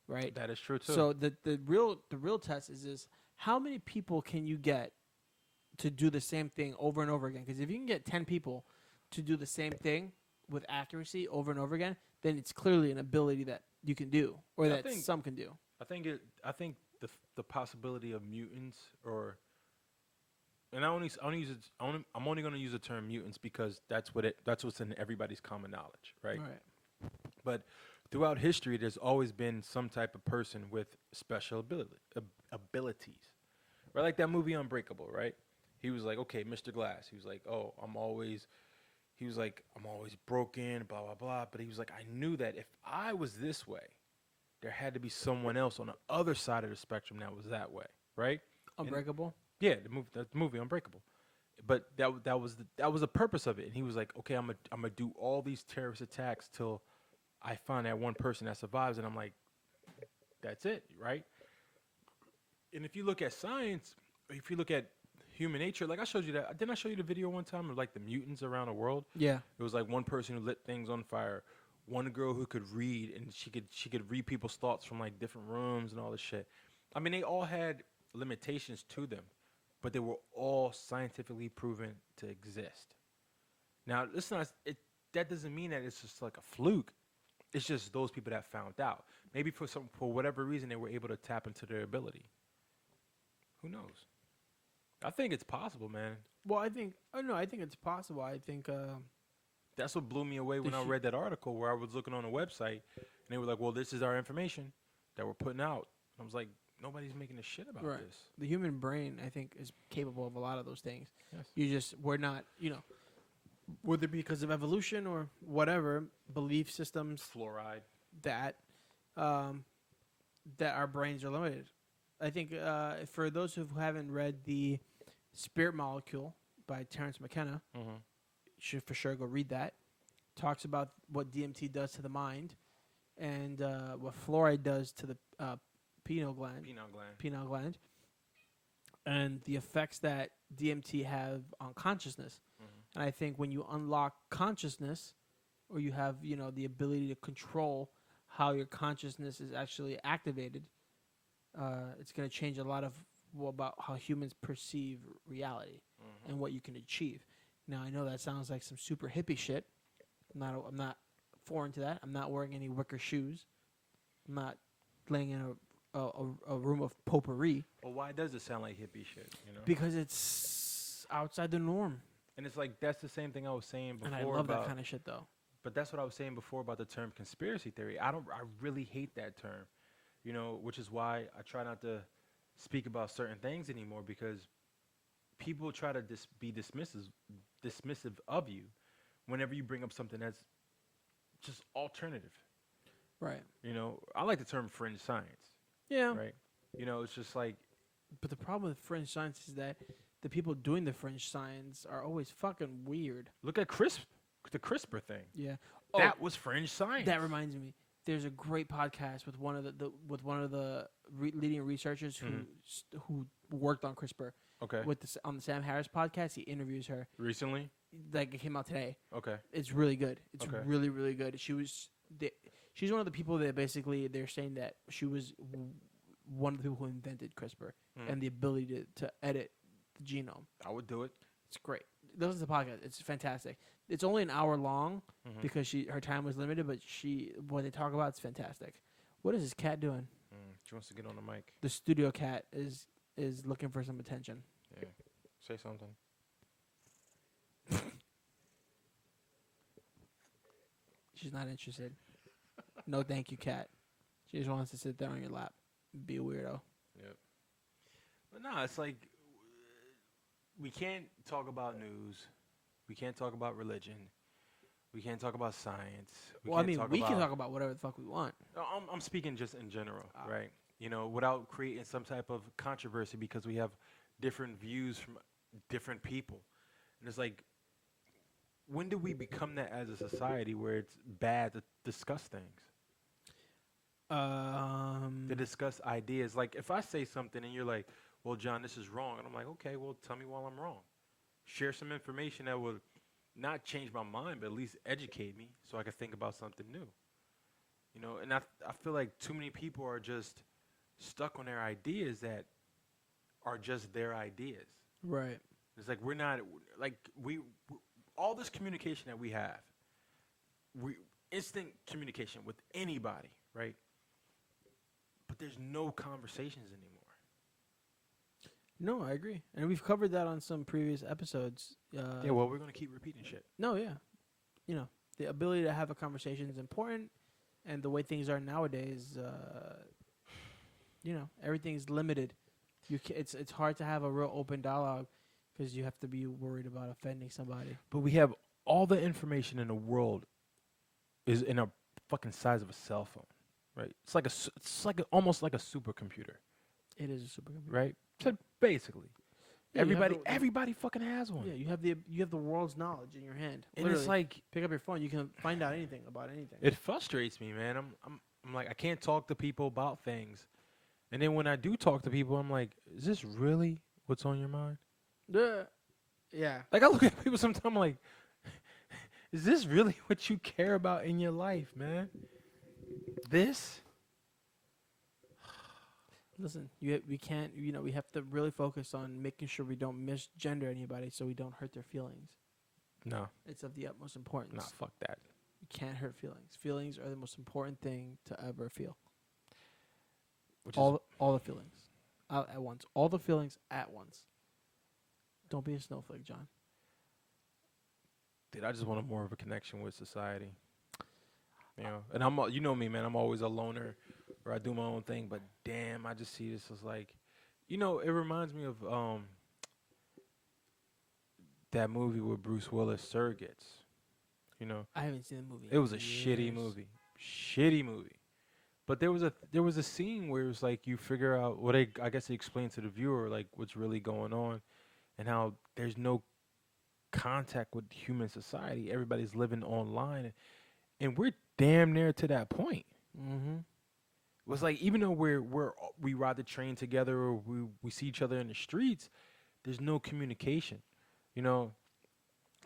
right? That is true too. So the real test is how many people can you get to do the same thing over and over again? Because if you can get 10 people to do the same thing with accuracy over and over again, then it's clearly an ability that you can do, or that some can do. I think the possibility of mutants, or, and I'm only going to use the term mutants because that's what's in everybody's common knowledge, right? Right. But throughout history, there's always been some type of person with special abilities, right? Like that movie Unbreakable, right? He was like, okay, Mr. Glass. He was like, oh, I'm always broken, blah, blah, blah. But he was like, I knew that if I was this way, there had to be someone else on the other side of the spectrum that was that way, right? Unbreakable? And, yeah, the movie Unbreakable. But that was the purpose of it. And he was like, okay, I'm gonna do all these terrorist attacks till I find that one person that survives. And I'm like, that's it, right? And if you look at science, if you look at human nature, like I showed you that. Didn't I show you the video one time of like the mutants around the world? Yeah. It was like one person who lit things on fire, one girl who could read, and she could read people's thoughts from like different rooms and all this shit. I mean, they all had limitations to them, but they were all scientifically proven to exist. Now, that doesn't mean that it's just like a fluke. It's just those people that found out. Maybe for whatever reason they were able to tap into their ability. Who knows? I think it's possible, man. Well, I think it's possible. I think that's what blew me away when I read that article where I was looking on a website and they were like, well, this is our information that we're putting out. And I was like, nobody's making a shit about this. The human brain, I think, is capable of a lot of those things. Yes. We're not, whether it be because of evolution or whatever, belief systems. Fluoride. That our brains are limited. I think for those who haven't read The Spirit Molecule by Terrence McKenna, should for sure go read that. Talks about what DMT does to the mind and what fluoride does to the pineal gland, and the effects that DMT have on consciousness. And I think when you unlock consciousness, or you have the ability to control how your consciousness is actually activated, it's going to change a lot of about how humans perceive reality and what you can achieve. Now, I know that sounds like some super hippie shit. I'm not foreign to that. I'm not wearing any wicker shoes. I'm not laying in a room of potpourri. Well, why does it sound like hippie shit? Because it's outside the norm. And it's like that's the same thing I was saying before. And I love that kind of shit, though. But that's what I was saying before about the term conspiracy theory. I really hate that term. Which is why I try not to speak about certain things anymore, because people try to be dismissive of you whenever you bring up something that's just alternative. Right. I like the term fringe science. Yeah. Right. It's just like. But the problem with fringe science is that the people doing the fringe science are always fucking weird. Look at the CRISPR thing. Yeah. That was fringe science. That reminds me. There's a great podcast with one of the leading researchers who worked on CRISPR. Okay. On the Sam Harris podcast, he interviews her recently. Like it came out today. Okay. It's really good. It's really, really good. She's one of the people that basically they're saying that she was one of the people who invented CRISPR and the ability to edit the genome. I would do it. It's great. Listen to the podcast. It's fantastic. It's only an hour long because her time was limited, but what they talk about, it's fantastic. What is this cat doing? She wants to get on the mic. The studio cat is looking for some attention. Yeah. Say something. She's not interested. No, thank you, cat. She just wants to sit there on your lap. be a weirdo. Yep. But no, it's like we can't talk about news. We can't talk about religion. We can't talk about science. We can talk about whatever the fuck we want. I'm speaking just in general, right? You know, without creating some type of controversy because we have different views from different people. And it's like, when do we become that as a society where it's bad to discuss things? To discuss ideas. Like, if I say something and you're like, well, John, this is wrong. And I'm like, okay, well, tell me while I'm wrong. Share some information that will not change my mind, but at least educate me so I can think about something new. You know, and I feel like too many people are just stuck on their ideas that are just their ideas. Right. It's like we're not, like, we all this communication that we have, instant communication with anybody, right? But there's no conversations anymore. No, I agree, and we've covered that on some previous episodes. Yeah, well, we're gonna keep repeating shit. No, yeah, you know, the ability to have a conversation is important, and the way things are nowadays, you know, everything's limited. It's hard to have a real open dialogue because you have to be worried about offending somebody. But we have all the information in the world is in a fucking size of a cell phone, right? It's like almost like a supercomputer. It is a supercomputer, right? So basically, yeah, everybody fucking has one. Yeah, you have the world's knowledge in your hand. And Literally, it's like, pick up your phone, you can find out anything about anything. it frustrates me, man. I'm like, I can't talk to people about things, and then when I do talk to people, I'm like, is this really what's on your mind? Yeah. Like, I look at people sometimes, I'm like, is this really what you care about in your life, man? This? Listen, we can't, you know, we have to really focus on making sure we don't misgender anybody so we don't hurt their feelings. No. It's of the utmost importance. Nah, fuck that. You can't hurt feelings. Feelings are the most important thing to ever feel. All the feelings at once. All the feelings at once. Don't be a snowflake, John. Dude, I just want more of a connection with society. You know, and you know me, man. I'm always a loner, or I do my own thing. But damn, I just see this as like, you know, it reminds me of that movie with Bruce Willis, Surrogates. You know, I haven't seen the movie. It was a shitty movie. But there was a scene where it was like you figure out what I guess they explain to the viewer like what's really going on, and how there's no contact with human society. Everybody's living online, and we're damn near to that point. Mm-hmm. It was like, even though we ride the train together or we see each other in the streets, there's no communication. You know,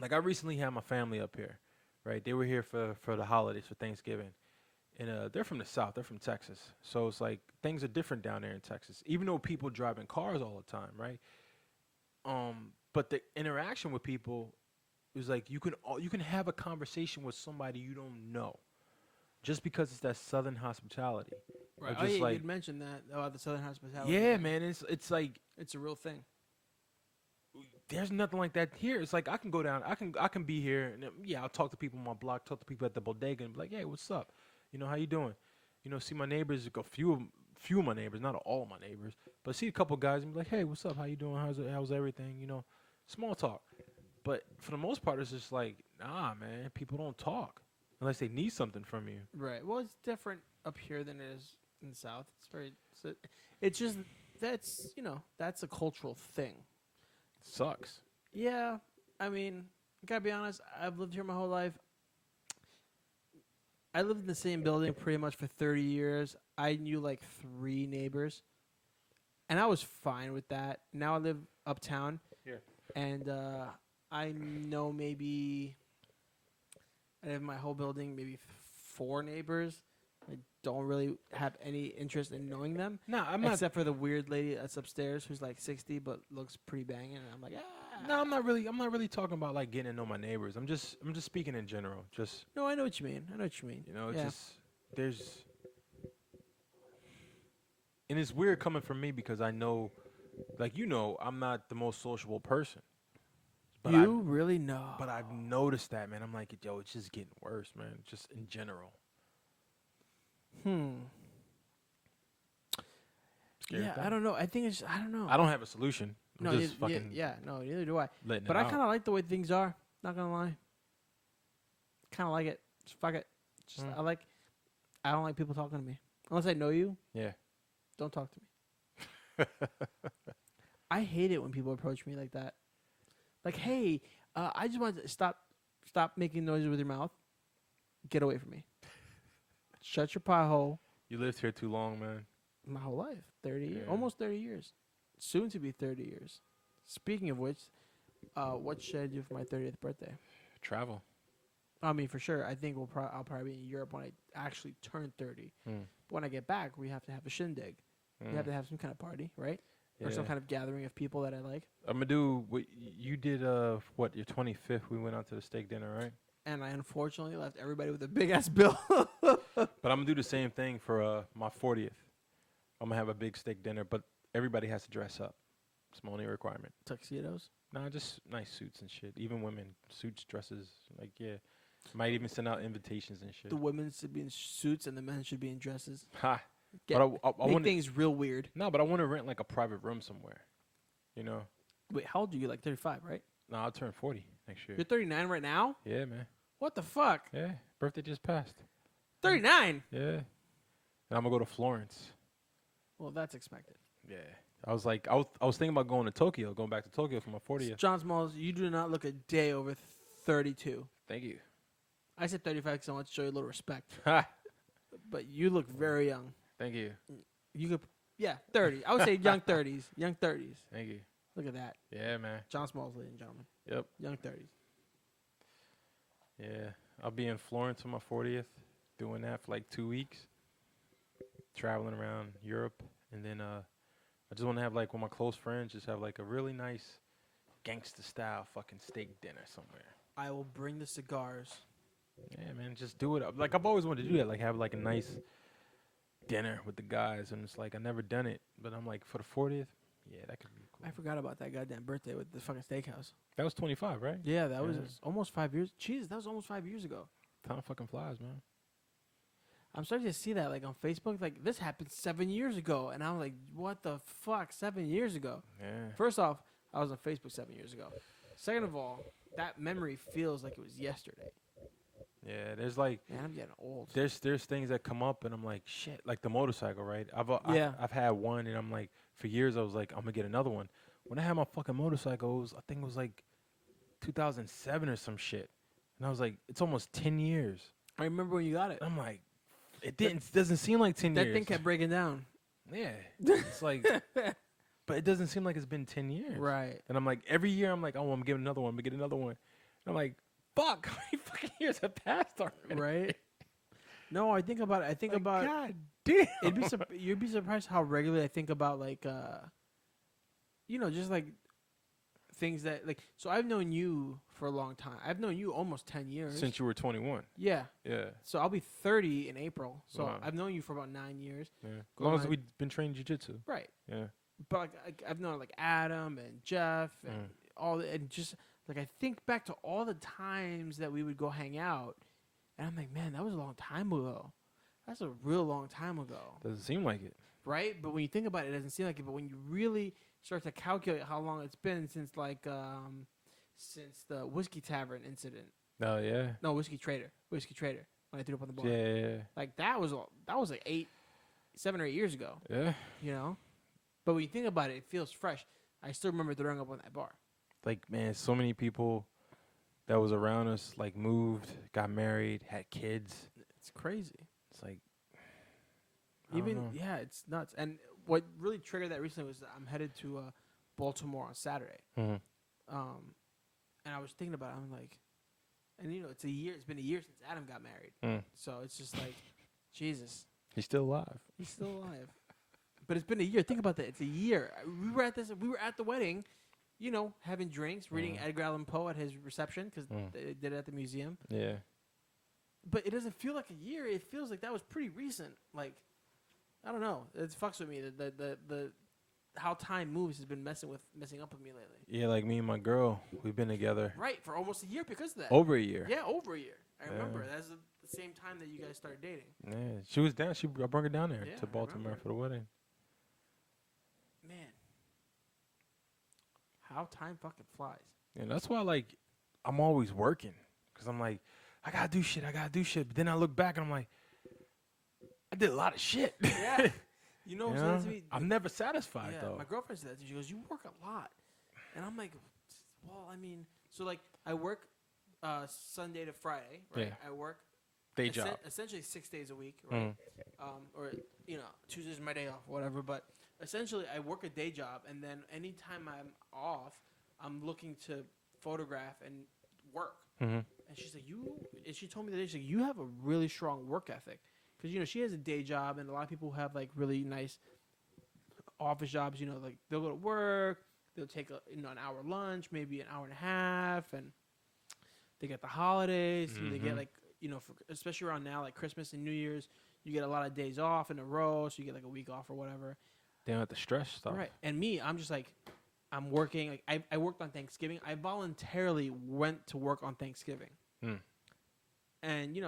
like I recently had my family up here, right? They were here for the holidays, for Thanksgiving. And they're from the South. They're from Texas. So it's like things are different down there in Texas, even though people drive in cars all the time, right? But the interaction with people is like you can have a conversation with somebody you don't know, just because it's that Southern hospitality. Right. Oh, yeah, you'd mentioned that about the Southern hospitality. Yeah, man. It's like it's a real thing. There's nothing like that here. It's like I can go down. I can be here, and yeah, I'll talk to people on my block, talk to people at the bodega, and be like, hey, what's up? You know, how you doing? You know, see my neighbors, a few of my neighbors, not all my neighbors, but see a couple guys and be like, hey, what's up? How you doing? How's everything? You know, small talk. But for the most part, it's just like, nah, man, people don't talk unless they need something from you. Right. Well, it's different up here than it is in the South. It's just that's a cultural thing. Sucks. Yeah. I mean, gotta be honest, I've lived here my whole life. I lived in the same building pretty much for 30 years. I knew like 3 neighbors, and I was fine with that. Now I live uptown, and I know maybe I have my whole building maybe 4 neighbors. I don't really have any interest in knowing them. No, I'm not. Except for the weird lady that's upstairs who's like 60 but looks pretty banging, and I'm like, ah. No, I'm not really talking about like getting to know my neighbors. I'm just speaking in general. Just no, I know what you mean. You know, it's just there's, and it's weird coming from me because I know, like, you know, I'm not the most sociable person. But you really know. But I've noticed that, man. I'm like, yo, it's just getting worse, man. Just in general. scared. Yeah, I don't know. I think it's. I don't know. I don't have a solution. I'm no, just fucking no, neither do I. letting But it I out. kind of like the way things are. Not gonna lie. Kind of like it. Just fuck it. Just Mm. I don't like people talking to me unless I know you. Yeah. Don't talk to me. I hate it when people approach me like that. Like, hey, I just want to stop making noises with your mouth. Get away from me. Shut your pie hole. You lived here too long, man. My whole life, 30 years, Yeah. almost 30 years, soon to be 30 years. Speaking of which, what should I do for my 30th birthday? Travel. I mean, for sure. I think I'll probably be in Europe when I actually turn 30. Mm. But when I get back, we have to have a shindig. We have to have some kind of party, right? Or some Yeah. kind of gathering of people that I like. I'm gonna do what you did. What your 25th? We went out to the steak dinner, right? And I unfortunately left everybody with a big ass bill. But I'm gonna do the same thing for my 40th. I'm gonna have a big steak dinner, but everybody has to dress up. It's my only requirement. Tuxedos. Nah, just nice suits and shit. Even women, suits, dresses. Like, yeah. Might even send out invitations and shit. The women should be in suits and the men should be in dresses. Ha. Get, But I make want things real weird. no, but I want to rent like a private room somewhere. You know? Wait, how old are you? Like 35, right? No, I'll turn 40 next year. You're 39 right now? Yeah, man. What the fuck? Yeah. Birthday just passed. 39? Yeah. And I'm gonna go to Florence. Well, that's expected. Yeah. I was like, I was thinking about going back to Tokyo for my 40th. John Smalls, you do not look a day over 32. Thank you. I said 35 because I want to show you a little respect. Ha. But you look very young. Thank you. You could, yeah, 30. I would say young 30s. Young 30s. Thank you. Look at that. Yeah, man. John Smalls, ladies and gentlemen. Yep. Young 30s. Yeah. I'll be in Florence on my 40th, doing that for like 2 weeks, traveling around Europe, and then I just want to have like with my close friends, just have like a really nice gangster style fucking steak dinner somewhere. I will bring the cigars. Yeah, man, just do it. Like I've always wanted to do that, like have like a nice dinner with the guys, and it's like I never done it, but I'm like for the 40th, yeah, that could be cool. I forgot about that goddamn birthday with the fucking steakhouse. That was 25, right? Yeah, that was Yeah. almost 5 years. Jesus, that was almost 5 years ago. Time fucking flies, man. I'm starting to see that like on Facebook. Like this happened 7 years ago, and I'm like, what the fuck? 7 years ago. Yeah. First off, I was on Facebook 7 years ago. Second of all, that memory feels like it was yesterday. Yeah, there's like Man, I'm getting old. there's things that come up and I'm like shit, like the motorcycle, right? Yeah. I've had one and I'm like for years I was like I'm gonna get another one. When I had my fucking motorcycle, I think it was like 2007 or some shit, and I was like it's almost 10 years. I remember when you got it. I'm like doesn't seem like 10 That years. thing kept breaking down. Yeah, it's like, but it doesn't seem like it's been 10 years. Right. And I'm like every year I'm like oh I'm getting another one, I'm gonna get another one. And I'm like fuck, how many fucking years have passed already? Right. No, I think about it. I think Like, about God damn. you'd be surprised how regularly I think about like just like things that like so I've known you for a long time. I've known you almost 10 years. Since you were 21. Yeah. Yeah. So I'll be 30 in April. So Wow. I've known you for about 9 years. Yeah. As Go long as on. we've been trained jiu-jitsu. Right. Yeah. But like I've known like Adam and Jeff and and just like I think back to all the times that we would go hang out, and I'm like, man, that was a long time ago. That's a real long time ago, Doesn't seem like it. right? But when you think about it, it doesn't seem like it. But when you really start to calculate how long it's been since since the Whiskey Tavern incident, Oh yeah. no Whiskey Trader, when I threw up on the bar, Yeah. like that was like 7 or 8 years ago, Yeah. you know. But when you think about it, it feels fresh. I still remember throwing up on that bar. Like man, so many people that was around us like moved, got married, had kids. It's crazy. It's like I don't know. Yeah, it's nuts. And what really triggered that recently was that I'm headed to Baltimore on Saturday. Mhm. And I was thinking about it. I'm like, and it's a year. It's been a year since Adam got married. Mm. So it's just like, Jesus, He's still alive. he's still alive. But it's been a year. Think about that. It's a year. We were at the wedding, having drinks, reading Edgar Allan Poe at his reception because they did it at the museum. Yeah. But it doesn't feel like a year. It feels like that was pretty recent. Like, I don't know. It fucks with me. The how time moves has been messing up with me lately. Yeah, like me and my girl, we've been together Right, for almost a year because of that. over a year. Yeah, over a year. I remember. Yeah. That's the same time that you guys started dating. Yeah. She was down. I brought her down there Yeah, to I Baltimore remember. for the wedding. man, how time fucking flies. Yeah, that's why like I'm always working because I'm like I gotta do shit. But then I look back and I'm like, I did a lot of shit. Yeah. You know what I'm saying to me? I'm never satisfied though. My girlfriend said that to me. She goes, "You work a lot," and I'm like, "Well, I mean, so like I work Sunday to Friday, right? Yeah. I work Day job. essentially 6 days a week, right? Or Tuesday's my day off, whatever. But essentially, I work a day job, and then anytime I'm off, I'm looking to photograph and work. Mm-hmm. And she's like, and she told me that she's like, you have a really strong work ethic. Because, she has a day job, and a lot of people have, like, really nice office jobs. Like, they'll go to work, they'll take an hour lunch, maybe an hour and a half, and they get the holidays, and they get, like, especially around now, like Christmas and New Year's, you get a lot of days off in a row, so you get, like, a week off or whatever. They don't have to stress stuff. Right. And me, I'm just, like, I'm working. Like, I worked on Thanksgiving. I voluntarily went to work on Thanksgiving. And,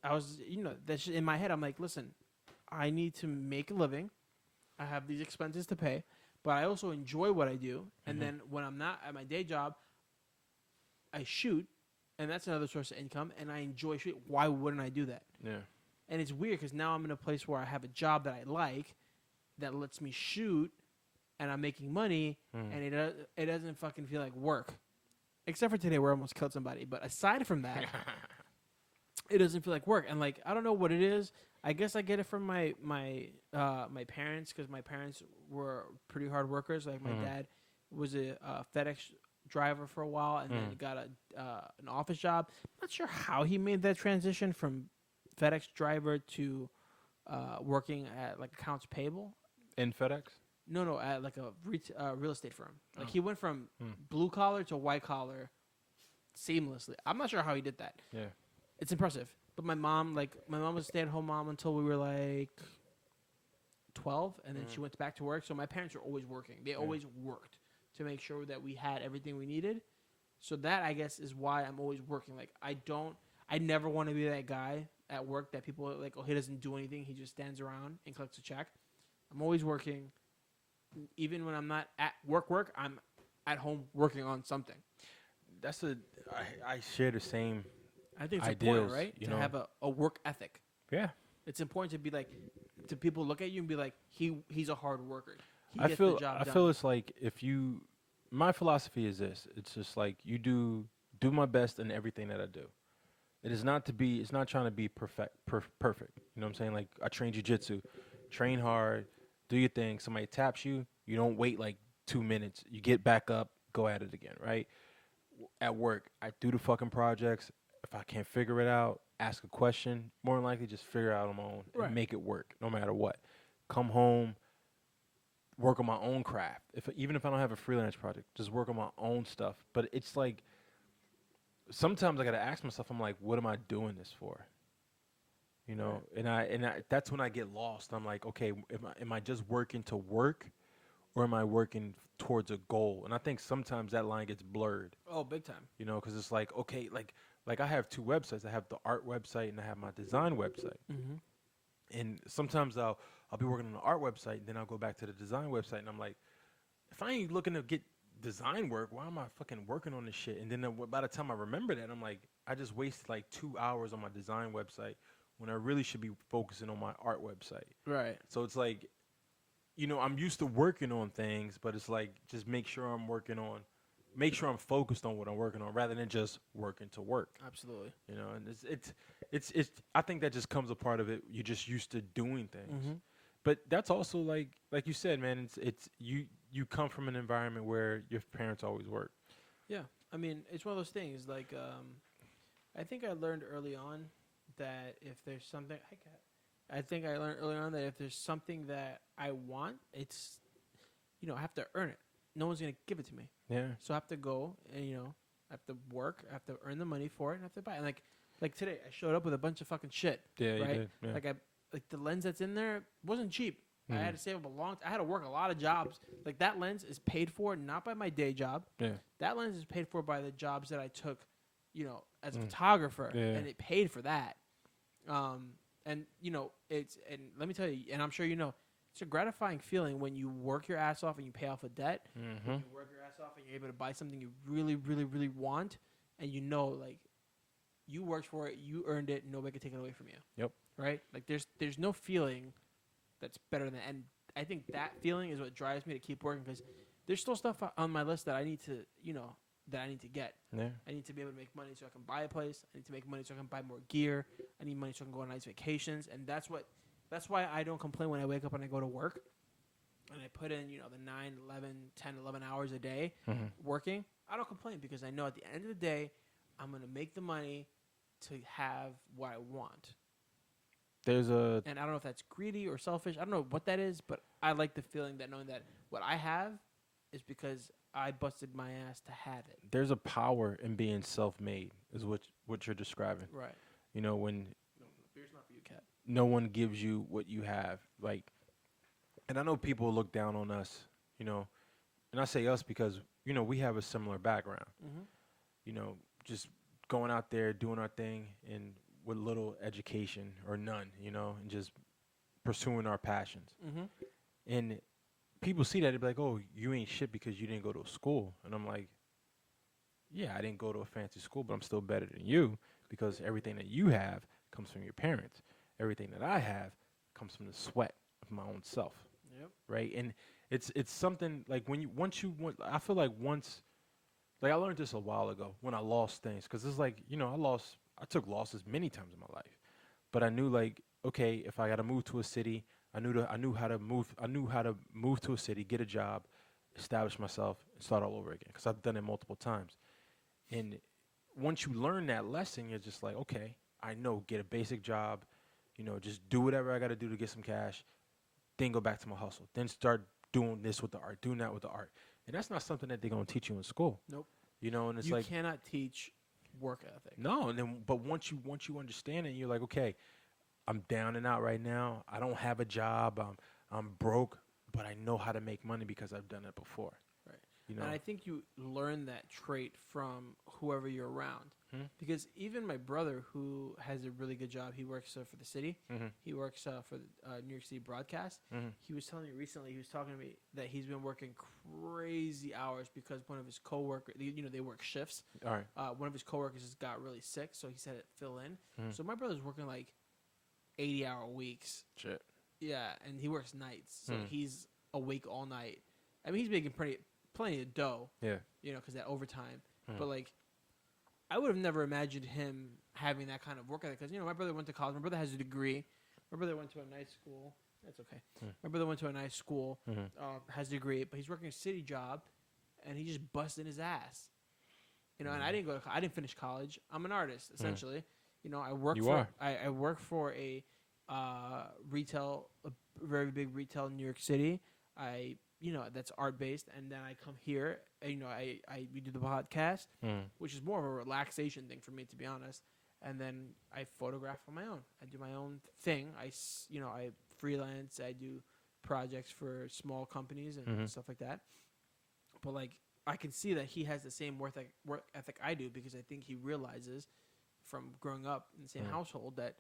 I was, that's in my head. I'm like, listen, I need to make a living. I have these expenses to pay, but I also enjoy what I do. And then when I'm not at my day job, I shoot, and that's another source of income, and I enjoy shooting. Why wouldn't I do that? Yeah. And it's weird because now I'm in a place where I have a job that I like that lets me shoot, and I'm making money, and it doesn't fucking feel like work. Except for today where I almost killed somebody. But aside from that, it doesn't feel like work. And, like, I don't know what it is. I guess I get it from my parents, because my parents were pretty hard workers. Like, my dad was a FedEx driver for a while, and then got an office job. I'm not sure how he made that transition from FedEx driver to working at, like, accounts payable. In FedEx? No, at, like, a real estate firm. Like, he went from blue collar to white collar seamlessly. I'm not sure how he did that. Yeah. It's impressive. But my mom was a stay-at-home mom until we were, like, 12, and then she went back to work. So my parents were always working. They always worked to make sure that we had everything we needed. So that, I guess, is why I'm always working. Like, I never want to be that guy at work that people are like, oh, he doesn't do anything. He just stands around and collects a check. I'm always working. Even when I'm not at work, I'm at home working on something. I share the same I think it's ideals, important, right? To have a work ethic. Yeah. It's important to be like, to people look at you and be like, he's a hard worker. I feel it's like my philosophy is this. It's just like you do my best in everything that I do. It's not trying to be perfect. You know what I'm saying? Like, I train jiu-jitsu, train hard, do your thing. Somebody taps you, you don't wait like 2 minutes. You get back up, go at it again, right? At work, I do the fucking projects. If I can't figure it out, ask a question. More than likely, just figure it out on my own and make it work, no matter what. Come home, work on my own craft. Even if I don't have a freelance project, just work on my own stuff. But it's like, sometimes I gotta ask myself, I'm like, what am I doing this for? And I that's when I get lost. I'm like, okay, am I just working to work, or am I working towards a goal? And I think sometimes that line gets blurred. Oh, big time. Because it's like, okay, like I have 2 websites. I have the art website and I have my design website. And sometimes I'll be working on the art website, and then I'll go back to the design website, and I'm like, if I ain't looking to get design work, why am I fucking working on this shit? And then by the time I remember that, I'm like, I just wasted like 2 hours on my design website when I really should be focusing on my art website. Right. So it's like, I'm used to working on things, but it's like, just make sure I'm focused on what I'm working on, rather than just working to work. Absolutely. And it's I think that just comes a part of it. You're just used to doing things. But that's also like you said, man, it's you come from an environment where your parents always work. Yeah. I mean, it's one of those things, like, I think I learned early on that if there's something, I think I learned early on that if there's something that I want, it's, I have to earn it. No one's going to give it to me. Yeah. So I have to go and, I have to work. I have to earn the money for it, and I have to buy it. And like today, I showed up with a bunch of fucking shit. Yeah, right? you did. Yeah. Like the lens that's in there wasn't cheap. I had to save up I had to work a lot of jobs. Like, that lens is paid for not by my day job. Yeah. That lens is paid for by the jobs that I took, as a photographer, and it paid for that. And let me tell you, and I'm sure it's a gratifying feeling when you work your ass off and you pay off a debt. Mm-hmm. When you work your ass off and you're able to buy something you really, really, really want, and you know, like, you worked for it, you earned it, nobody can take it away from you. Yep. Right? Like, there's no feeling that's better than, and I think that feeling is what drives me to keep working, because there's still stuff on my list that I need to, that I need to get. Yeah. I need to be able to make money so I can buy a place. I need to make money so I can buy more gear. I need money so I can go on nice vacations, and that's why I don't complain when I wake up and I go to work and I put in, the 9, 11, 10, 11 hours a day working. I don't complain because I know at the end of the day, I'm going to make the money to have what I want. And I don't know if that's greedy or selfish. I don't know what that is, but I like the feeling that knowing that what I have is because I busted my ass to have it. There's a power in being self-made, is what you're describing. Right. When No, beer's not for you, Cat. no one gives you what you have, like, and I know people look down on us, and I say us because we have a similar background. Mm-hmm. Just going out there doing our thing and with little education or none, and just pursuing our passions. Mm-hmm. And people see that, they're like, oh, you ain't shit because you didn't go to a school. And I'm like, yeah, I didn't go to a fancy school, but I'm still better than you because everything that you have comes from your parents. Everything that I have comes from the sweat of my own self. Yep. Right? And it's something like I feel like once, like I learned this a while ago when I lost things, because it's like, I took losses many times in my life, but I knew, like, okay, if I got to move to a city, I knew how to move to a city, get a job, establish myself, and start all over again, because I've done it multiple times. And once you learn that lesson, you're just like, okay, I know, get a basic job, just do whatever I got to do to get some cash, then go back to my hustle, then start doing this with the art, doing that with the art. And that's not something that they're going to teach you in school. Nope. And it's you like, cannot teach work ethic. no. And then, but once you understand it, you're like, okay, I'm down and out right now. I don't have a job. I'm broke, but I know how to make money because I've done it before. Right. And I think you learn that trait from whoever you're around. Because even my brother, who has a really good job, he works for the city. He works for the New York City broadcast. He was telling me recently, he was talking to me that he's been working crazy hours because one of his coworkers, they work shifts. All right. One of his coworkers just got really sick, so he said it fill in. So my brother's working like 80-hour weeks. Shit. Yeah, and he works nights, so he's awake all night. I mean, he's making plenty of dough. Yeah. Because that overtime. But like, I would have never imagined him having that kind of work ethic. Because my brother went to college. My brother has a degree. My brother went to a nice school. That's okay. My brother went to a nice school, has a degree, but he's working a city job, and he just busted his ass. And I didn't finish college. I'm an artist essentially. I work I work for a very big retail in New York City. That's art based, and then I come here. We do the podcast, which is more of a relaxation thing for me, to be honest. And then I photograph on my own. I do my own thing. I freelance. I do projects for small companies and stuff like that. But like, I can see that he has the same work ethic I do, because I think he realizes from growing up in the same household that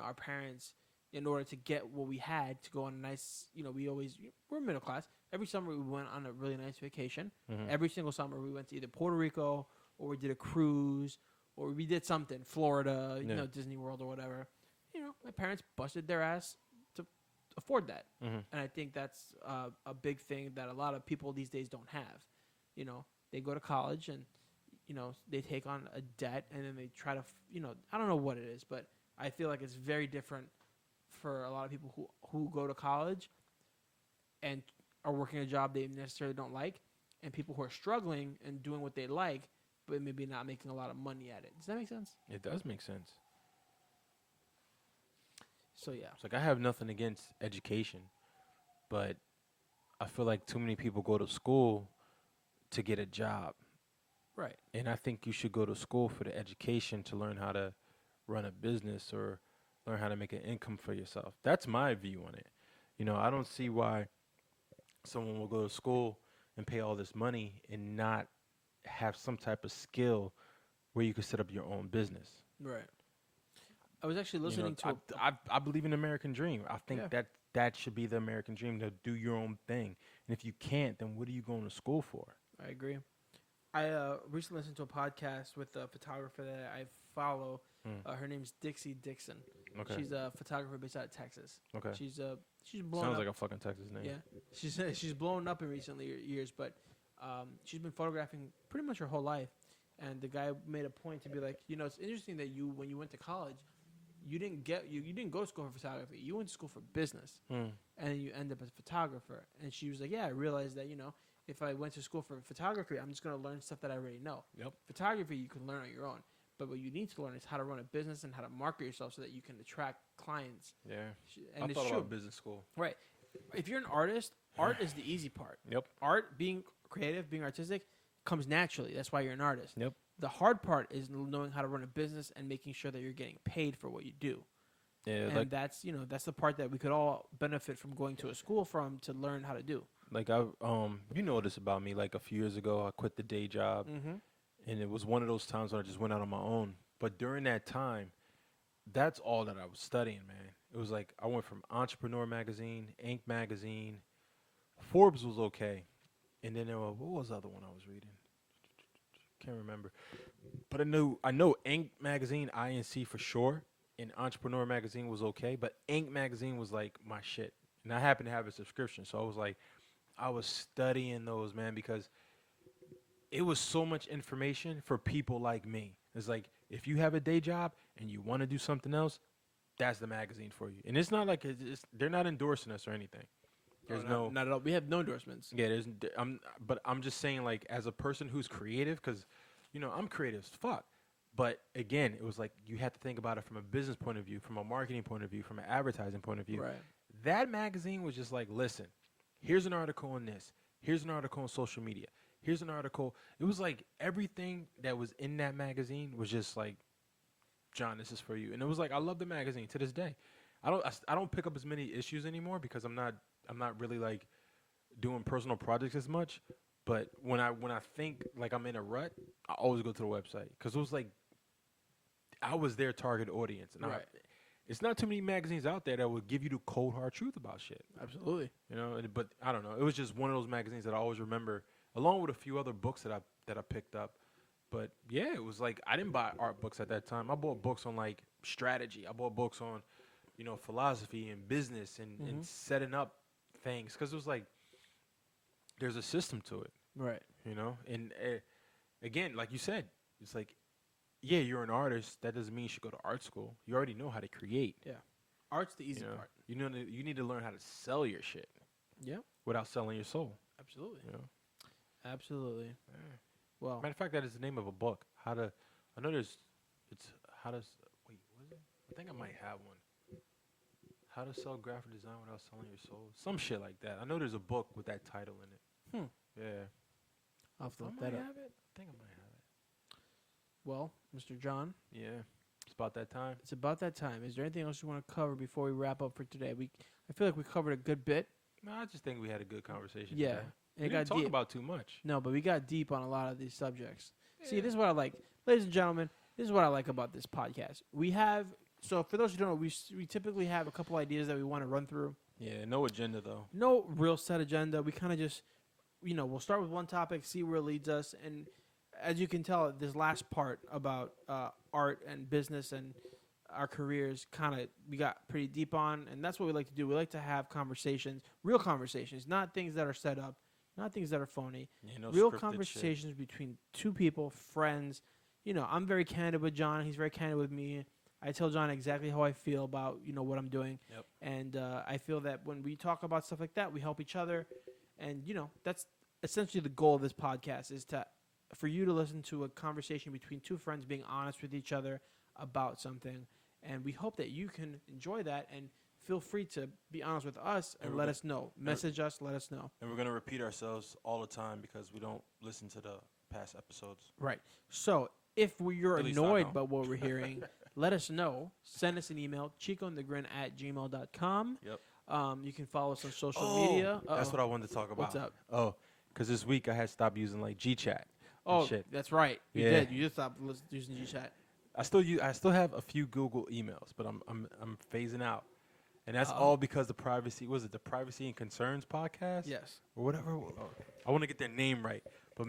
our parents, in order to get what we had to go on a nice, we're middle class. Every summer we went on a really nice vacation. Every single summer we went to either Puerto Rico, or we did a cruise, or we did something, Florida, Disney World or whatever. My parents busted their ass to afford that. And I think that's a big thing that a lot of people these days don't have. They go to college and, they take on a debt, and then they try to, I don't know what it is, but I feel like it's very different for a lot of people who go to college and are working a job they necessarily don't like, and people who are struggling and doing what they like, but maybe not making a lot of money at it. Does that make sense? It does make sense. So, yeah. It's like, I have nothing against education, but I feel like too many people go to school to get a job. Right. And I think you should go to school for the education to learn how to run a business or learn how to make an income for yourself. That's my view on it. I don't see why someone will go to school and pay all this money and not have some type of skill where you could set up your own business. Right. I was actually listening to I believe in the American dream. I think that should be the American dream, to do your own thing. And if you can't, then what are you going to school for? I agree. I recently listened to a podcast with a photographer that I follow. Her name's Dixie Dixon. Okay. She's a photographer based out of Texas. Okay. She's blown Sounds up. like a fucking Texas name. Yeah, she's blown up in recent years, but she's been photographing pretty much her whole life. And the guy made a point to be like, it's interesting that when you went to college, you didn't go to school for photography. You went to school for business, and you end up as a photographer. And she was like, yeah, I realized that if I went to school for photography, I'm just gonna learn stuff that I already know. Yep. Photography you can learn on your own, but what you need to learn is how to run a business and how to market yourself so that you can attract clients. Yeah. And I thought about business school. Right. If you're an artist, art is the easy part. Yep. Art, being creative, being artistic, comes naturally. That's why you're an artist. Yep. The hard part is knowing how to run a business and making sure that you're getting paid for what you do. Yeah, and that's the part that we could all benefit from going to a school from to learn how to do. Like you know this about me. Like a few years ago, I quit the day job, and it was one of those times when I just went out on my own. But during that time, that's all that I was studying, man. It was like I went from Entrepreneur Magazine, Inc. Magazine, Forbes was okay, and then what was the other one I was reading? Can't remember. But I know Inc. Magazine, INC for sure, and Entrepreneur Magazine was okay, but Inc. Magazine was like my shit. And I happened to have a subscription, so I was studying those, man, because it was so much information for people like me. It's like, if you have a day job and you want to do something else, that's the magazine for you. And it's not like they're not endorsing us or anything. There's not at all. We have no endorsements. Yeah, but I'm just saying, like, as a person who's creative, because, I'm creative as fuck. But again, it was like you have to think about it from a business point of view, from a marketing point of view, from an advertising point of view. Right. That magazine was just like, listen, here's an article on this. Here's an article on social media. Here's an article. It was like everything that was in that magazine was just like, John, this is for you. And it was like, I love the magazine to this day. I don't pick up as many issues anymore because I'm not really like doing personal projects as much. But when I think like I'm in a rut, I always go to the website because it was like I was their target audience. And right. It's not too many magazines out there that would give you the cold hard truth about shit. Absolutely. But I don't know. It was just one of those magazines that I always remember, along with a few other books that I picked up. But yeah, it was like I didn't buy art books at that time. I bought books on like strategy. I bought books on, philosophy and business and setting up things, because it was like there's a system to it. Right. And again, like you said, it's like, yeah, you're an artist. That doesn't mean you should go to art school. You already know how to create. Yeah. Art's the easy part. You need to learn how to sell your shit. Yeah. Without selling your soul. Absolutely. Absolutely. Yeah. Well, matter of fact, that is the name of a book. What is it? I think I might have one. How to sell graphic design without selling your soul. Some shit like that. I know there's a book with that title in it. Yeah. I'll have to look I that might up. have it. I think I might have it. Well, Mr. John. Yeah. It's about that time. It's about that time. Is there anything else you want to cover before we wrap up for today? I feel like we covered a good bit. No, I just think we had a good conversation. Yeah. Today. We We didn't got talk deep. about too much. No, but we got deep on a lot of these subjects. Yeah. See, this is what I like. Ladies and gentlemen, this is what I like about this podcast. So for those who don't know, we typically have a couple ideas that we want to run through. Yeah, no agenda though. No real set agenda. We kind of just, we'll start with one topic, see where it leads us. And as you can tell, this last part about art and business and our careers, we got pretty deep on. And that's what we like to do. We like to have conversations, real conversations, not things that are set up, not things that are phony. Yeah, no Real scripted conversations between two people, friends. I'm very candid with John. He's very candid with me. I tell John exactly how I feel about, what I'm doing. Yep. And I feel that when we talk about stuff like that, we help each other. And, that's essentially the goal of this podcast, is for you to listen to a conversation between two friends being honest with each other about something. And we hope that you can enjoy that and feel free to be honest with us and let us know. Message us, let us know. And we're going to repeat ourselves all the time because we don't listen to the past episodes. Right. So if you're At least I annoyed don't. by what we're hearing, let us know. Send us an email, chicoandthegrin@gmail.com. Yep. You can follow us on social media. That's what I wanted to talk about. What's up? Oh, because this week I had stopped using like GChat. Oh, shit. that's right. You Yeah. did. You just stopped using GChat. I still have a few Google emails, but I'm phasing out. And that's all because the privacy, was it the Privacy and Concerns podcast? Yes. Or whatever. I want to get their name right. But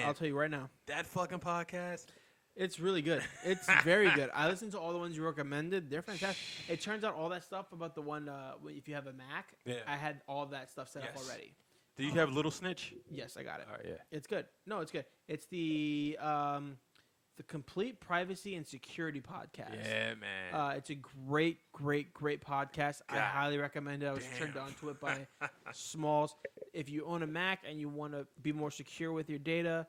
I'll tell you right now. that fucking podcast. It's really good. It's very good. I listened to all the ones you recommended. They're fantastic. It turns out all that stuff about the one, if you have a Mac, I had all that stuff set up already. Do you have Little Snitch? Yes, I got it. All right, yeah. It's good. No, it's good. It's the Complete Privacy and Security Podcast. Yeah, man. It's a great podcast. God. I highly recommend it. I was turned on to it by Smalls. If you own a Mac and you want to be more secure with your data,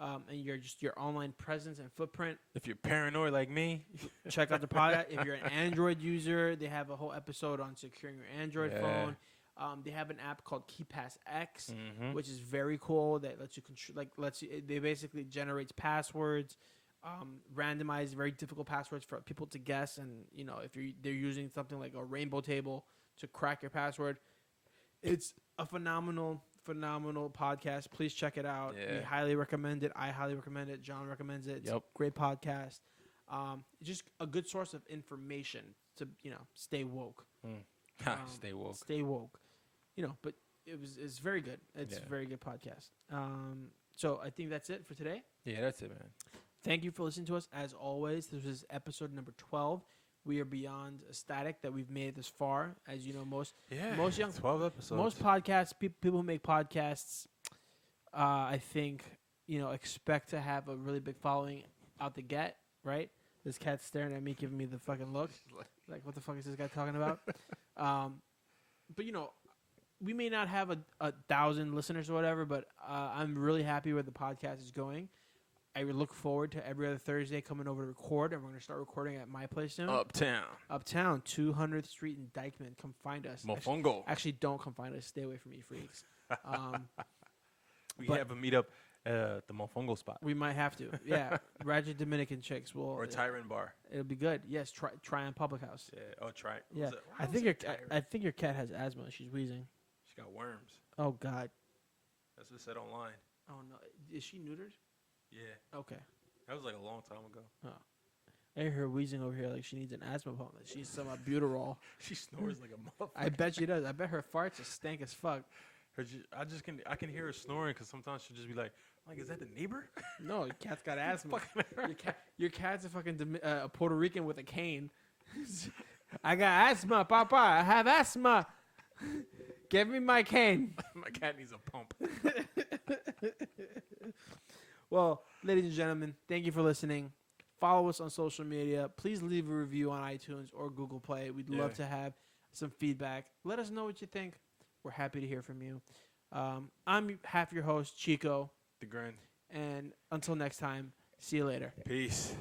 and your online presence and footprint, If you're paranoid like me, check out the podcast. If you're an Android user, they have a whole episode on securing your Android phone. They have an app called KeyPass X, which is very cool. That lets you they basically generates passwords, randomized, very difficult passwords for people to guess. And if they're using something like a rainbow table to crack your password, it's a phenomenal podcast. Please check it out. We highly recommend it. I highly recommend it. John recommends it. It's a great podcast. Just a good source of information to stay woke. Stay woke. Stay woke. But it's very good. It's a very good podcast. So I think that's it for today. Yeah, that's it, man. Thank you for listening to us. As always, this is episode number 12. We are beyond ecstatic that we've made it this far. As you know, most young 12 episodes. Most podcasts, people who make podcasts, I think, expect to have a really big following out the get, right? This cat's staring at me, giving me the fucking look. Like, what the fuck is this guy talking about? But, we may not have a 1,000 listeners or whatever, but I'm really happy where the podcast is going. I look forward to every other Thursday coming over to record, and we're going to start recording at my place soon. Uptown, 200th Street in Dykeman. Come find us. Mofongo. Actually, don't come find us. Stay away from me, freaks. We have a meetup at the Mofongo spot. We might have to. Yeah, Ratchet Dominican chicks will. Or Tyrant Bar. It'll be good. Yes, try on Public House. Yeah. Oh, try. Yeah, I think your cat has asthma. She's wheezing. She got worms. Oh God. That's what it said online. Oh no, is she neutered? Yeah. Okay. That was like a long time ago. Oh. I hear her wheezing over here like she needs an asthma pump. She needs some albuterol. She snores like a motherfucker. I bet she does. I bet her farts are stank as fuck. I can hear her snoring because sometimes she'll just be like, is that the neighbor? No, your cat's got asthma. Your cat's a fucking a Puerto Rican with a cane. I got asthma, Papa. I have asthma. Give me my cane. My cat needs a pump. Well, ladies and gentlemen, thank you for listening. Follow us on social media. Please leave a review on iTunes or Google Play. We'd love to have some feedback. Let us know what you think. We're happy to hear from you. I'm half your host, Chico. The Grin. And until next time, see you later. Peace.